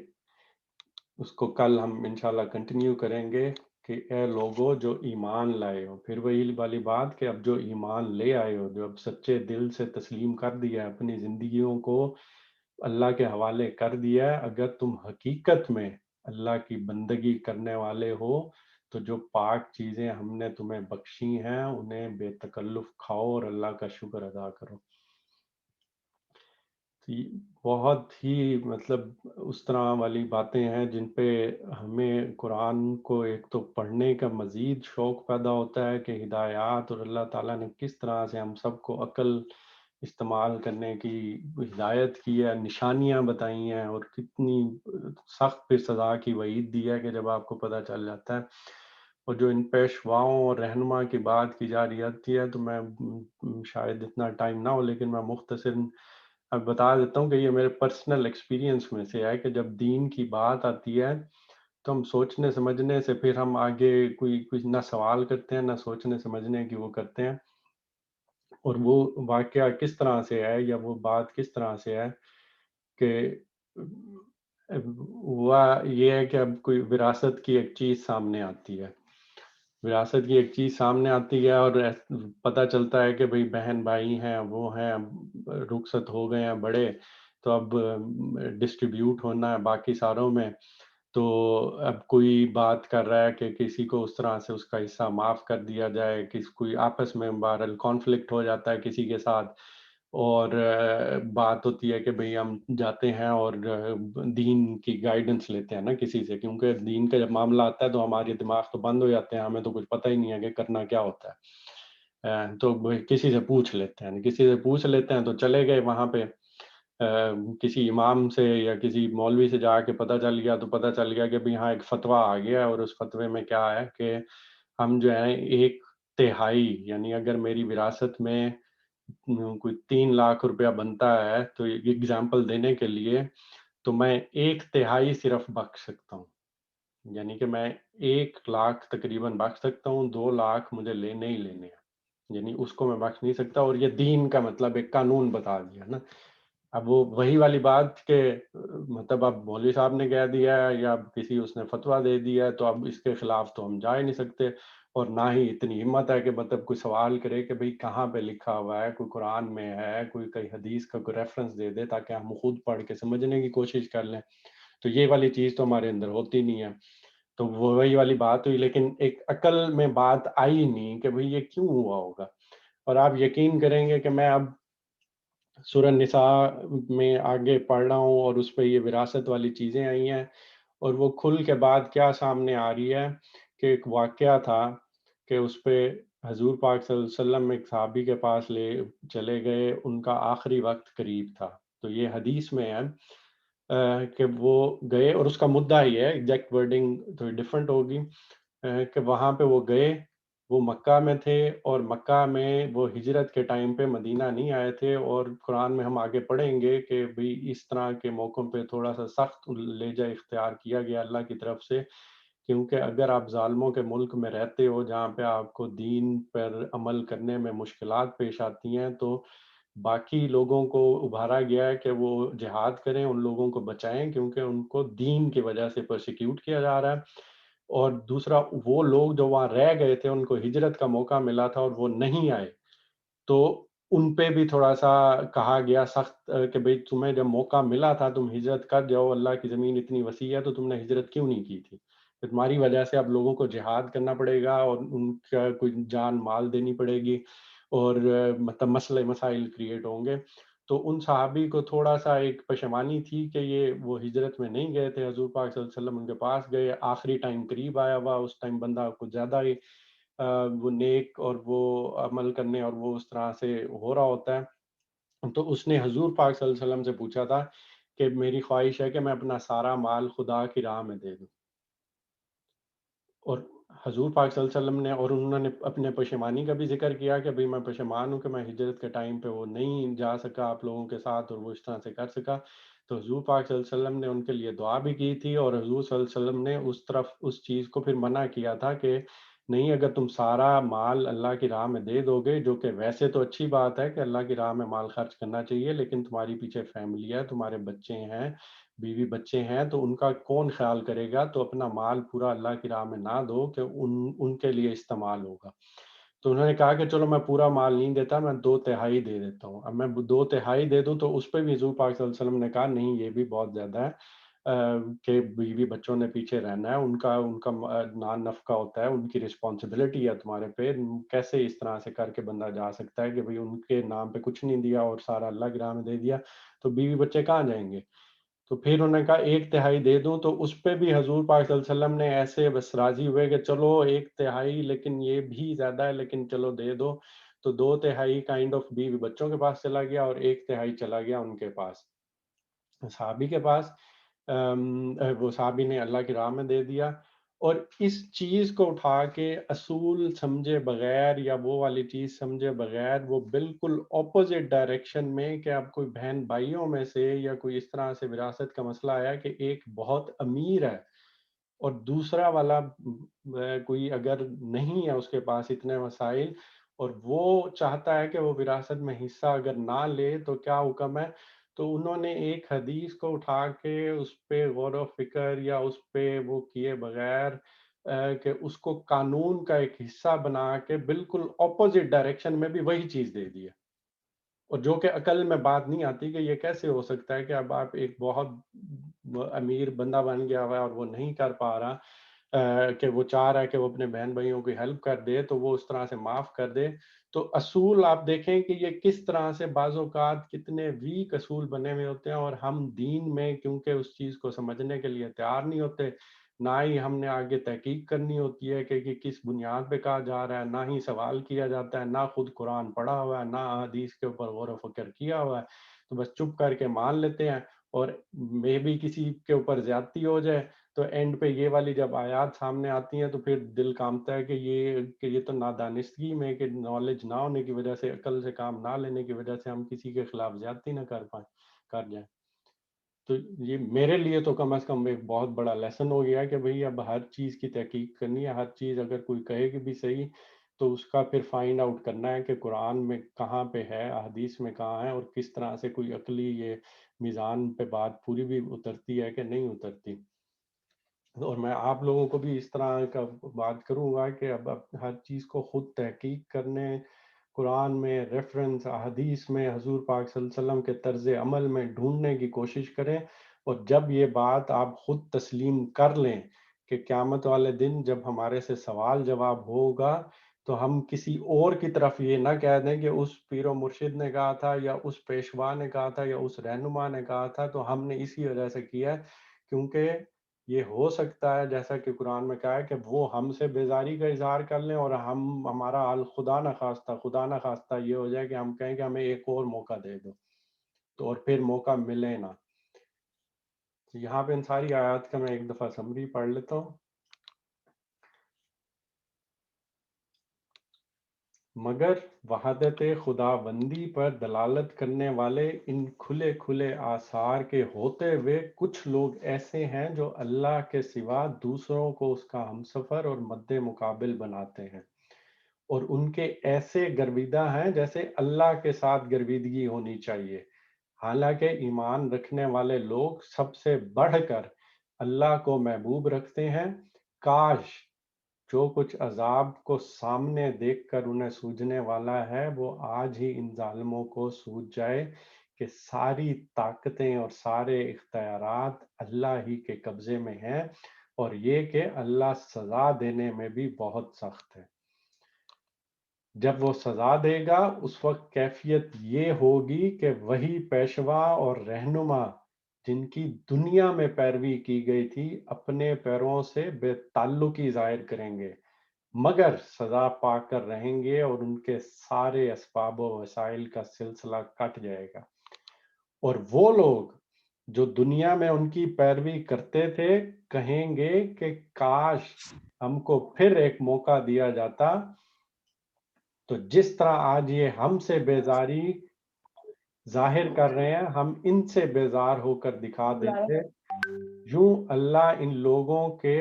اس کو کل ہم انشاءاللہ کنٹینیو کریں گے کہ اے لوگو جو ایمان لائے ہو، پھر وہی والی بات کہ اب جو ایمان لے آئے ہو، جو اب سچے دل سے تسلیم کر دیا ہے، اپنی زندگیوں کو اللہ کے حوالے کر دیا ہے، اگر تم حقیقت میں اللہ کی بندگی کرنے والے ہو تو جو پاک چیزیں ہم نے تمہیں بخشی ہیں انہیں بے تکلف کھاؤ اور اللہ کا شکر ادا کرو۔ بہت ہی مطلب اس طرح والی باتیں ہیں جن پہ ہمیں قرآن کو ایک تو پڑھنے کا مزید شوق پیدا ہوتا ہے کہ ہدایات اور اللہ تعالیٰ نے کس طرح سے ہم سب کو عقل استعمال کرنے کی ہدایت کی ہے، نشانیاں بتائی ہیں، اور کتنی سخت پہ سزا کی وعید دی ہے کہ جب آپ کو پتہ چل جاتا ہے۔ اور جو ان پیشواؤں اور رہنما کی بات کی جا رہی ہوتی ہے تو میں شاید اتنا ٹائم نہ ہو لیکن میں مختصر اب بتا دیتا ہوں کہ یہ میرے پرسنل ایکسپیرینس میں سے ہے کہ جب دین کی بات آتی ہے تو ہم سوچنے سمجھنے سے پھر ہم آگے کوئی نہ سوال کرتے ہیں نہ سوچنے سمجھنے کی وہ کرتے ہیں، اور وہ واقعہ کس طرح سے ہے یا وہ بات کس طرح سے ہے کہ ہوا یہ ہے کہ اب کوئی وراثت کی ایک چیز سامنے آتی ہے، وراثت کی ایک چیز سامنے آتی ہے اور پتہ چلتا ہے کہ بھئی بہن بھائی ہیں، وہ ہیں، رخصت ہو گئے ہیں بڑے، تو اب ڈسٹریبیوٹ ہونا ہے باقی ساروں میں، تو اب کوئی بات کر رہا ہے کہ کسی کو اس طرح سے اس کا حصہ معاف کر دیا جائے، کوئی آپس میں بہرحال کانفلکٹ ہو جاتا ہے کسی کے ساتھ، اور بات ہوتی ہے کہ بھئی ہم جاتے ہیں اور دین کی گائیڈنس لیتے ہیں نا کسی سے، کیونکہ دین کا جب معاملہ آتا ہے تو ہمارے دماغ تو بند ہو جاتے ہیں، ہمیں تو کچھ پتہ ہی نہیں ہے کہ کرنا کیا ہوتا ہے، تو کسی سے پوچھ لیتے ہیں، تو چلے گئے وہاں پہ کسی امام سے یا کسی مولوی سے جا کے پتہ چل گیا تو پتہ چل گیا کہ بھی ہاں ایک فتویٰ آ گیا ہے، اور اس فتوے میں کیا ہے کہ ہم جو ہیں 1/3 یعنی اگر میری وراثت میں کوئی 3 لاکھ روپیہ بنتا ہے تو ایگزامپل دینے کے لیے تو میں 1/3 صرف بخش سکتا ہوں، یعنی کہ میں 1 لاکھ تقریباً بخش سکتا ہوں، 2 لاکھ مجھے لینے ہی لینے ہیں، یعنی اس کو میں بخش نہیں سکتا، اور یہ دین کا مطلب ایک قانون بتا دیا نا۔ اب وہ وہی والی بات کہ مطلب اب مولوی صاحب نے کہہ دیا ہے یا کسی اس نے فتویٰ دے دیا ہے تو اب اس کے خلاف تو ہم جا ہی نہیں سکتے، اور نہ ہی اتنی ہمت ہے کہ مطلب کوئی سوال کرے کہ بھئی کہاں پہ لکھا ہوا ہے، کوئی قرآن میں ہے، کوئی حدیث کا کوئی ریفرنس دے دے تاکہ ہم خود پڑھ کے سمجھنے کی کوشش کر لیں، تو یہ والی چیز تو ہمارے اندر ہوتی نہیں ہے۔ تو وہی والی بات ہوئی، لیکن ایک عقل میں بات آئی نہیں کہ بھئی یہ کیوں ہوا ہوگا، اور آپ یقین کریں گے کہ میں اب سورہ نساء میں آگے پڑھ رہا ہوں اور اس پہ یہ وراثت والی چیزیں آئی ہیں، اور وہ کھل کے بعد کیا سامنے آ رہی ہے کہ ایک واقعہ تھا کہ اس پہ حضور پاک صلی اللہ علیہ وسلم ایک صحابی کے پاس لے چلے گئے، ان کا آخری وقت قریب تھا، تو یہ حدیث میں ہے کہ وہ گئے، اور اس کا مدعا ہی ہے، ایگزیکٹ ورڈنگ تو ڈفرینٹ ہوگی، کہ وہاں پہ وہ گئے، وہ مکہ میں تھے، اور مکہ میں وہ ہجرت کے ٹائم پہ مدینہ نہیں آئے تھے، اور قرآن میں ہم آگے پڑھیں گے کہ بھی اس طرح کے موقعوں پہ تھوڑا سا سخت لہجہ اختیار کیا گیا اللہ کی طرف سے، کیونکہ اگر آپ ظالموں کے ملک میں رہتے ہو جہاں پہ آپ کو دین پر عمل کرنے میں مشکلات پیش آتی ہیں تو باقی لوگوں کو ابھارا گیا ہے کہ وہ جہاد کریں، ان لوگوں کو بچائیں کیونکہ ان کو دین کی وجہ سے پرسیکیوٹ کیا جا رہا ہے، اور دوسرا وہ لوگ جو وہاں رہ گئے تھے ان کو ہجرت کا موقع ملا تھا اور وہ نہیں آئے، تو ان پہ بھی تھوڑا سا کہا گیا سخت کہ بھئی تمہیں جب موقع ملا تھا تم ہجرت کر جاؤ، اللہ کی زمین اتنی وسیع ہے تو تم نے ہجرت کیوں نہیں کی تھی، کہ تمہاری وجہ سے اب لوگوں کو جہاد کرنا پڑے گا اور ان کا کوئی جان مال دینی پڑے گی، اور مطلب مسائل کریٹ ہوں گے، تو ان صحابی کو تھوڑا سا ایک پشیمانی تھی کہ یہ وہ ہجرت میں نہیں گئے تھے، حضور پاک صلی اللہ علیہ وسلم ان کے پاس گئے، آخری ٹائم قریب آیا ہوا، اس ٹائم بندہ کچھ زیادہ ہی وہ نیک اور وہ عمل کرنے اور وہ اس طرح سے ہو رہا ہوتا ہے، تو اس نے حضور پاک صلی اللہ علیہ وسلم سے پوچھا تھا کہ میری خواہش ہے کہ میں اپنا سارا مال خدا کی راہ میں دے دوں، اور حضور پاک صلی اللہ علیہ وسلم نے اور انہوں نے اپنے پشیمانی کا بھی ذکر کیا کہ بھئی میں پشیمان ہوں کہ میں ہجرت کے ٹائم پہ وہ نہیں جا سکا آپ لوگوں کے ساتھ اور وہ اس طرح سے کر سکا، تو حضور پاک صلی اللہ علیہ وسلم نے ان کے لیے دعا بھی کی تھی، اور حضور صلی اللہ علیہ وسلم نے اس طرف اس چیز کو پھر منع کیا تھا کہ نہیں، اگر تم سارا مال اللہ کی راہ میں دے دو گے، جو کہ ویسے تو اچھی بات ہے کہ اللہ کی راہ میں مال خرچ کرنا چاہیے، لیکن تمہاری پیچھے فیملی ہے، تمہارے بچے ہیں، بیوی بچے ہیں تو ان کا کون خیال کرے گا؟ تو اپنا مال پورا اللہ کی راہ میں نہ دو کہ ان کے لیے استعمال ہوگا۔ تو انہوں نے کہا کہ چلو میں پورا مال نہیں دیتا، میں 2/3 دے دیتا ہوں۔ اب میں 2/3 دے دوں تو اس پہ بھی حضور پاک صلی اللہ علیہ وسلم نے کہا نہیں، یہ بھی بہت زیادہ ہے، کہ بیوی بچوں نے پیچھے رہنا ہے، ان کا نان نفقہ ہوتا ہے، ان کی رسپانسبلٹی ہے تمہارے پہ، کیسے اس طرح سے کر کے بندہ جا سکتا ہے کہ بھئی ان کے نام پہ کچھ نہیں دیا اور سارا اللہ کی راہ میں دے دیا، تو بیوی بچے کہاں جائیں گے؟ تو پھر انہوں نے کہا 1/3 دے دوں، تو اس پہ بھی حضور پاک صلی اللہ علیہ وسلم نے ایسے بس راضی ہوئے کہ چلو 1/3 لیکن یہ بھی زیادہ ہے، لیکن چلو دے دو۔ تو 2/3 کائنڈ آف بیوی بچوں کے پاس چلا گیا اور 1/3 چلا گیا ان کے پاس، صحابی کے پاس۔ وہ صحابی نے اللہ کی راہ میں دے دیا، اور اس چیز کو اٹھا کے اصول سمجھے بغیر یا وہ والی چیز سمجھے بغیر وہ بالکل اپوزٹ ڈائریکشن میں، کہ اب کوئی بہن بھائیوں میں سے یا کوئی اس طرح سے وراثت کا مسئلہ آیا کہ ایک بہت امیر ہے اور دوسرا والا کوئی اگر نہیں ہے اس کے پاس اتنے وسائل، اور وہ چاہتا ہے کہ وہ وراثت میں حصہ اگر نہ لے تو کیا حکم ہے؟ تو انہوں نے ایک حدیث کو اٹھا کے اس پہ غور و فکر یا اس پہ وہ کیے بغیر کہ اس کو قانون کا ایک حصہ بنا کے بالکل اپوزٹ ڈائریکشن میں بھی وہی چیز دے دی ہے، اور جو کہ عقل میں بات نہیں آتی کہ یہ کیسے ہو سکتا ہے کہ اب آپ ایک بہت امیر بندہ بن گیا ہوا ہے اور وہ نہیں کر پا رہا، کہ وہ چاہ رہا ہے کہ وہ اپنے بہن بھائیوں کی ہیلپ کر دے تو وہ اس طرح سے معاف کر دے۔ تو اصول آپ دیکھیں کہ یہ کس طرح سے بعض اوقات کتنے ویک اصول بنے ہوئے ہوتے ہیں، اور ہم دین میں کیونکہ اس چیز کو سمجھنے کے لیے تیار نہیں ہوتے، نہ ہی ہم نے آگے تحقیق کرنی ہوتی ہے کہ کس بنیاد پہ کہا جا رہا ہے، نہ ہی سوال کیا جاتا ہے، نہ خود قرآن پڑھا ہوا ہے، نہ حدیث کے اوپر غور و فکر کیا ہوا ہے، تو بس چپ کر کے مان لیتے ہیں، اور میں بھی کسی کے اوپر زیادتی ہو جائے تو اینڈ پہ یہ والی جب آیات سامنے آتی ہیں تو پھر دل کامتا ہے کہ یہ تو نادانستگی میں، کہ نالج نہ ہونے کی وجہ سے، عقل سے کام نہ لینے کی وجہ سے ہم کسی کے خلاف زیادتی نہ کر جائیں۔ تو یہ میرے لیے تو کم از کم ایک بہت بڑا لیسن ہو گیا کہ بھئی اب ہر چیز کی تحقیق کرنی ہے، ہر چیز اگر کوئی کہے کہ بھی صحیح تو اس کا پھر فائنڈ آؤٹ کرنا ہے کہ قرآن میں کہاں پہ ہے، احادیث میں کہاں ہے، اور کس طرح سے کوئی عقلی یہ میزان پہ بات پوری بھی اترتی ہے کہ نہیں اترتی۔ اور میں آپ لوگوں کو بھی اس طرح کا بات کروں گا کہ اب ہر چیز کو خود تحقیق کرنے، قرآن میں ریفرنس، احادیث میں، حضور پاک صلی اللہ علیہ وسلم کے طرز عمل میں ڈھونڈنے کی کوشش کریں، اور جب یہ بات آپ خود تسلیم کر لیں کہ قیامت والے دن جب ہمارے سے سوال جواب ہوگا تو ہم کسی اور کی طرف یہ نہ کہہ دیں کہ اس پیر و مرشد نے کہا تھا یا اس پیشوا نے کہا تھا یا اس رہنما نے کہا تھا تو ہم نے اسی وجہ سے کیا ہے، کیونکہ یہ ہو سکتا ہے جیسا کہ قرآن میں کہا ہے کہ وہ ہم سے بیزاری کا اظہار کر لیں اور ہمارا حال خدا نہ خواستہ یہ ہو جائے کہ ہم کہیں کہ ہمیں ایک اور موقع دے دو، تو اور پھر موقع ملے نہ۔ یہاں پہ ان ساری آیات کا میں ایک دفعہ سمری پڑھ لیتا ہوں۔ مگر وحدت خداوندی پر دلالت کرنے والے ان کھلے کھلے آثار کے ہوتے ہوئے کچھ لوگ ایسے ہیں جو اللہ کے سوا دوسروں کو اس کا ہمسفر اور مد مقابل بناتے ہیں، اور ان کے ایسے گرویدہ ہیں جیسے اللہ کے ساتھ گرویدگی ہونی چاہیے، حالانکہ ایمان رکھنے والے لوگ سب سے بڑھ کر اللہ کو محبوب رکھتے ہیں۔ کاش جو کچھ عذاب کو سامنے دیکھ کر انہیں سوجنے والا ہے وہ آج ہی ان ظالموں کو سوج جائے کہ ساری طاقتیں اور سارے اختیارات اللہ ہی کے قبضے میں ہیں، اور یہ کہ اللہ سزا دینے میں بھی بہت سخت ہے۔ جب وہ سزا دے گا اس وقت کیفیت یہ ہوگی کہ وہی پیشوا اور رہنما جن کی دنیا میں پیروی کی گئی تھی اپنے پیروں سے بے تعلقی ظاہر کریں گے، مگر سزا پا کر رہیں گے اور ان کے سارے اسباب و وسائل کا سلسلہ کٹ جائے گا، اور وہ لوگ جو دنیا میں ان کی پیروی کرتے تھے کہیں گے کہ کاش ہم کو پھر ایک موقع دیا جاتا، تو جس طرح آج یہ ہم سے بیزاری ظاہر کر رہے ہیں ہم ان سے بیزار ہو کر دکھا دیتے، یوں اللہ ان لوگوں کے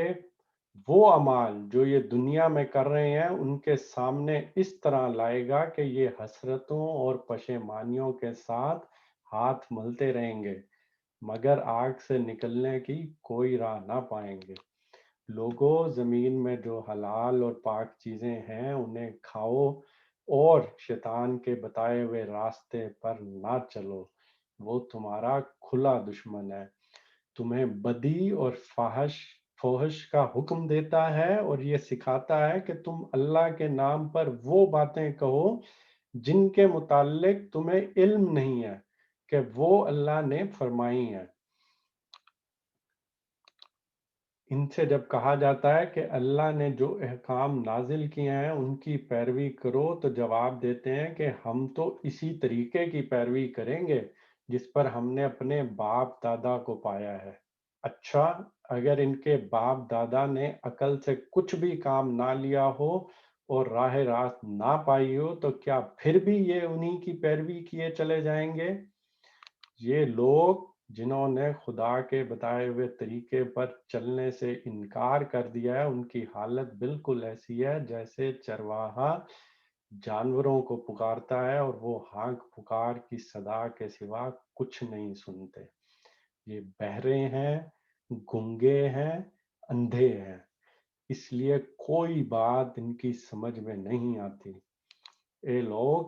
وہ اعمال جو یہ دنیا میں کر رہے ہیں ان کے سامنے اس طرح لائے گا کہ یہ حسرتوں اور پشیمانیوں کے ساتھ ہاتھ ملتے رہیں گے، مگر آگ سے نکلنے کی کوئی راہ نہ پائیں گے۔ لوگوں، زمین میں جو حلال اور پاک چیزیں ہیں انہیں کھاؤ اور شیطان کے بتائے ہوئے راستے پر نہ چلو، وہ تمہارا کھلا دشمن ہے، تمہیں بدی اور فحش کا حکم دیتا ہے اور یہ سکھاتا ہے کہ تم اللہ کے نام پر وہ باتیں کہو جن کے متعلق تمہیں علم نہیں ہے کہ وہ اللہ نے فرمائی ہیں۔ ان سے جب کہا جاتا ہے کہ اللہ نے جو احکام نازل کیے ہیں ان کی پیروی کرو تو جواب دیتے ہیں کہ ہم تو اسی طریقے کی پیروی کریں گے جس پر ہم نے اپنے باپ دادا کو پایا ہے۔ اچھا، اگر ان کے باپ دادا نے عقل سے کچھ بھی کام نہ لیا ہو اور راہ راست نہ پائی ہو تو کیا پھر بھی یہ انہی کی پیروی کیے چلے جائیں گے؟ یہ لوگ جنہوں نے خدا کے بتائے ہوئے طریقے پر چلنے سے انکار کر دیا ہے، ان کی حالت بالکل ایسی ہے جیسے چرواہا جانوروں کو پکارتا ہے اور وہ ہانک پکار کی صدا کے سوا کچھ نہیں سنتے۔ یہ بہرے ہیں، گنگے ہیں، اندھے ہیں، اس لیے کوئی بات ان کی سمجھ میں نہیں آتی۔ اے لوگ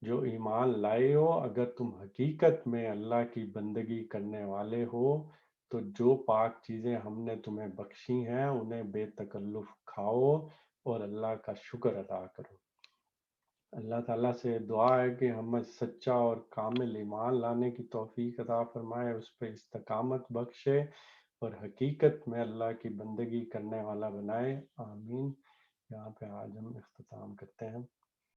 جو ایمان لائے ہو، اگر تم حقیقت میں اللہ کی بندگی کرنے والے ہو تو جو پاک چیزیں ہم نے تمہیں بخشی ہیں انہیں بے تکلف کھاؤ اور اللہ کا شکر ادا کرو۔ اللہ تعالیٰ سے دعا ہے کہ ہمیں سچا اور کامل ایمان لانے کی توفیق عطا فرمائے، اس پہ استقامت بخشے اور حقیقت میں اللہ کی بندگی کرنے والا بنائے۔ آمین۔ یہاں پہ آج ہم اختتام کرتے ہیں۔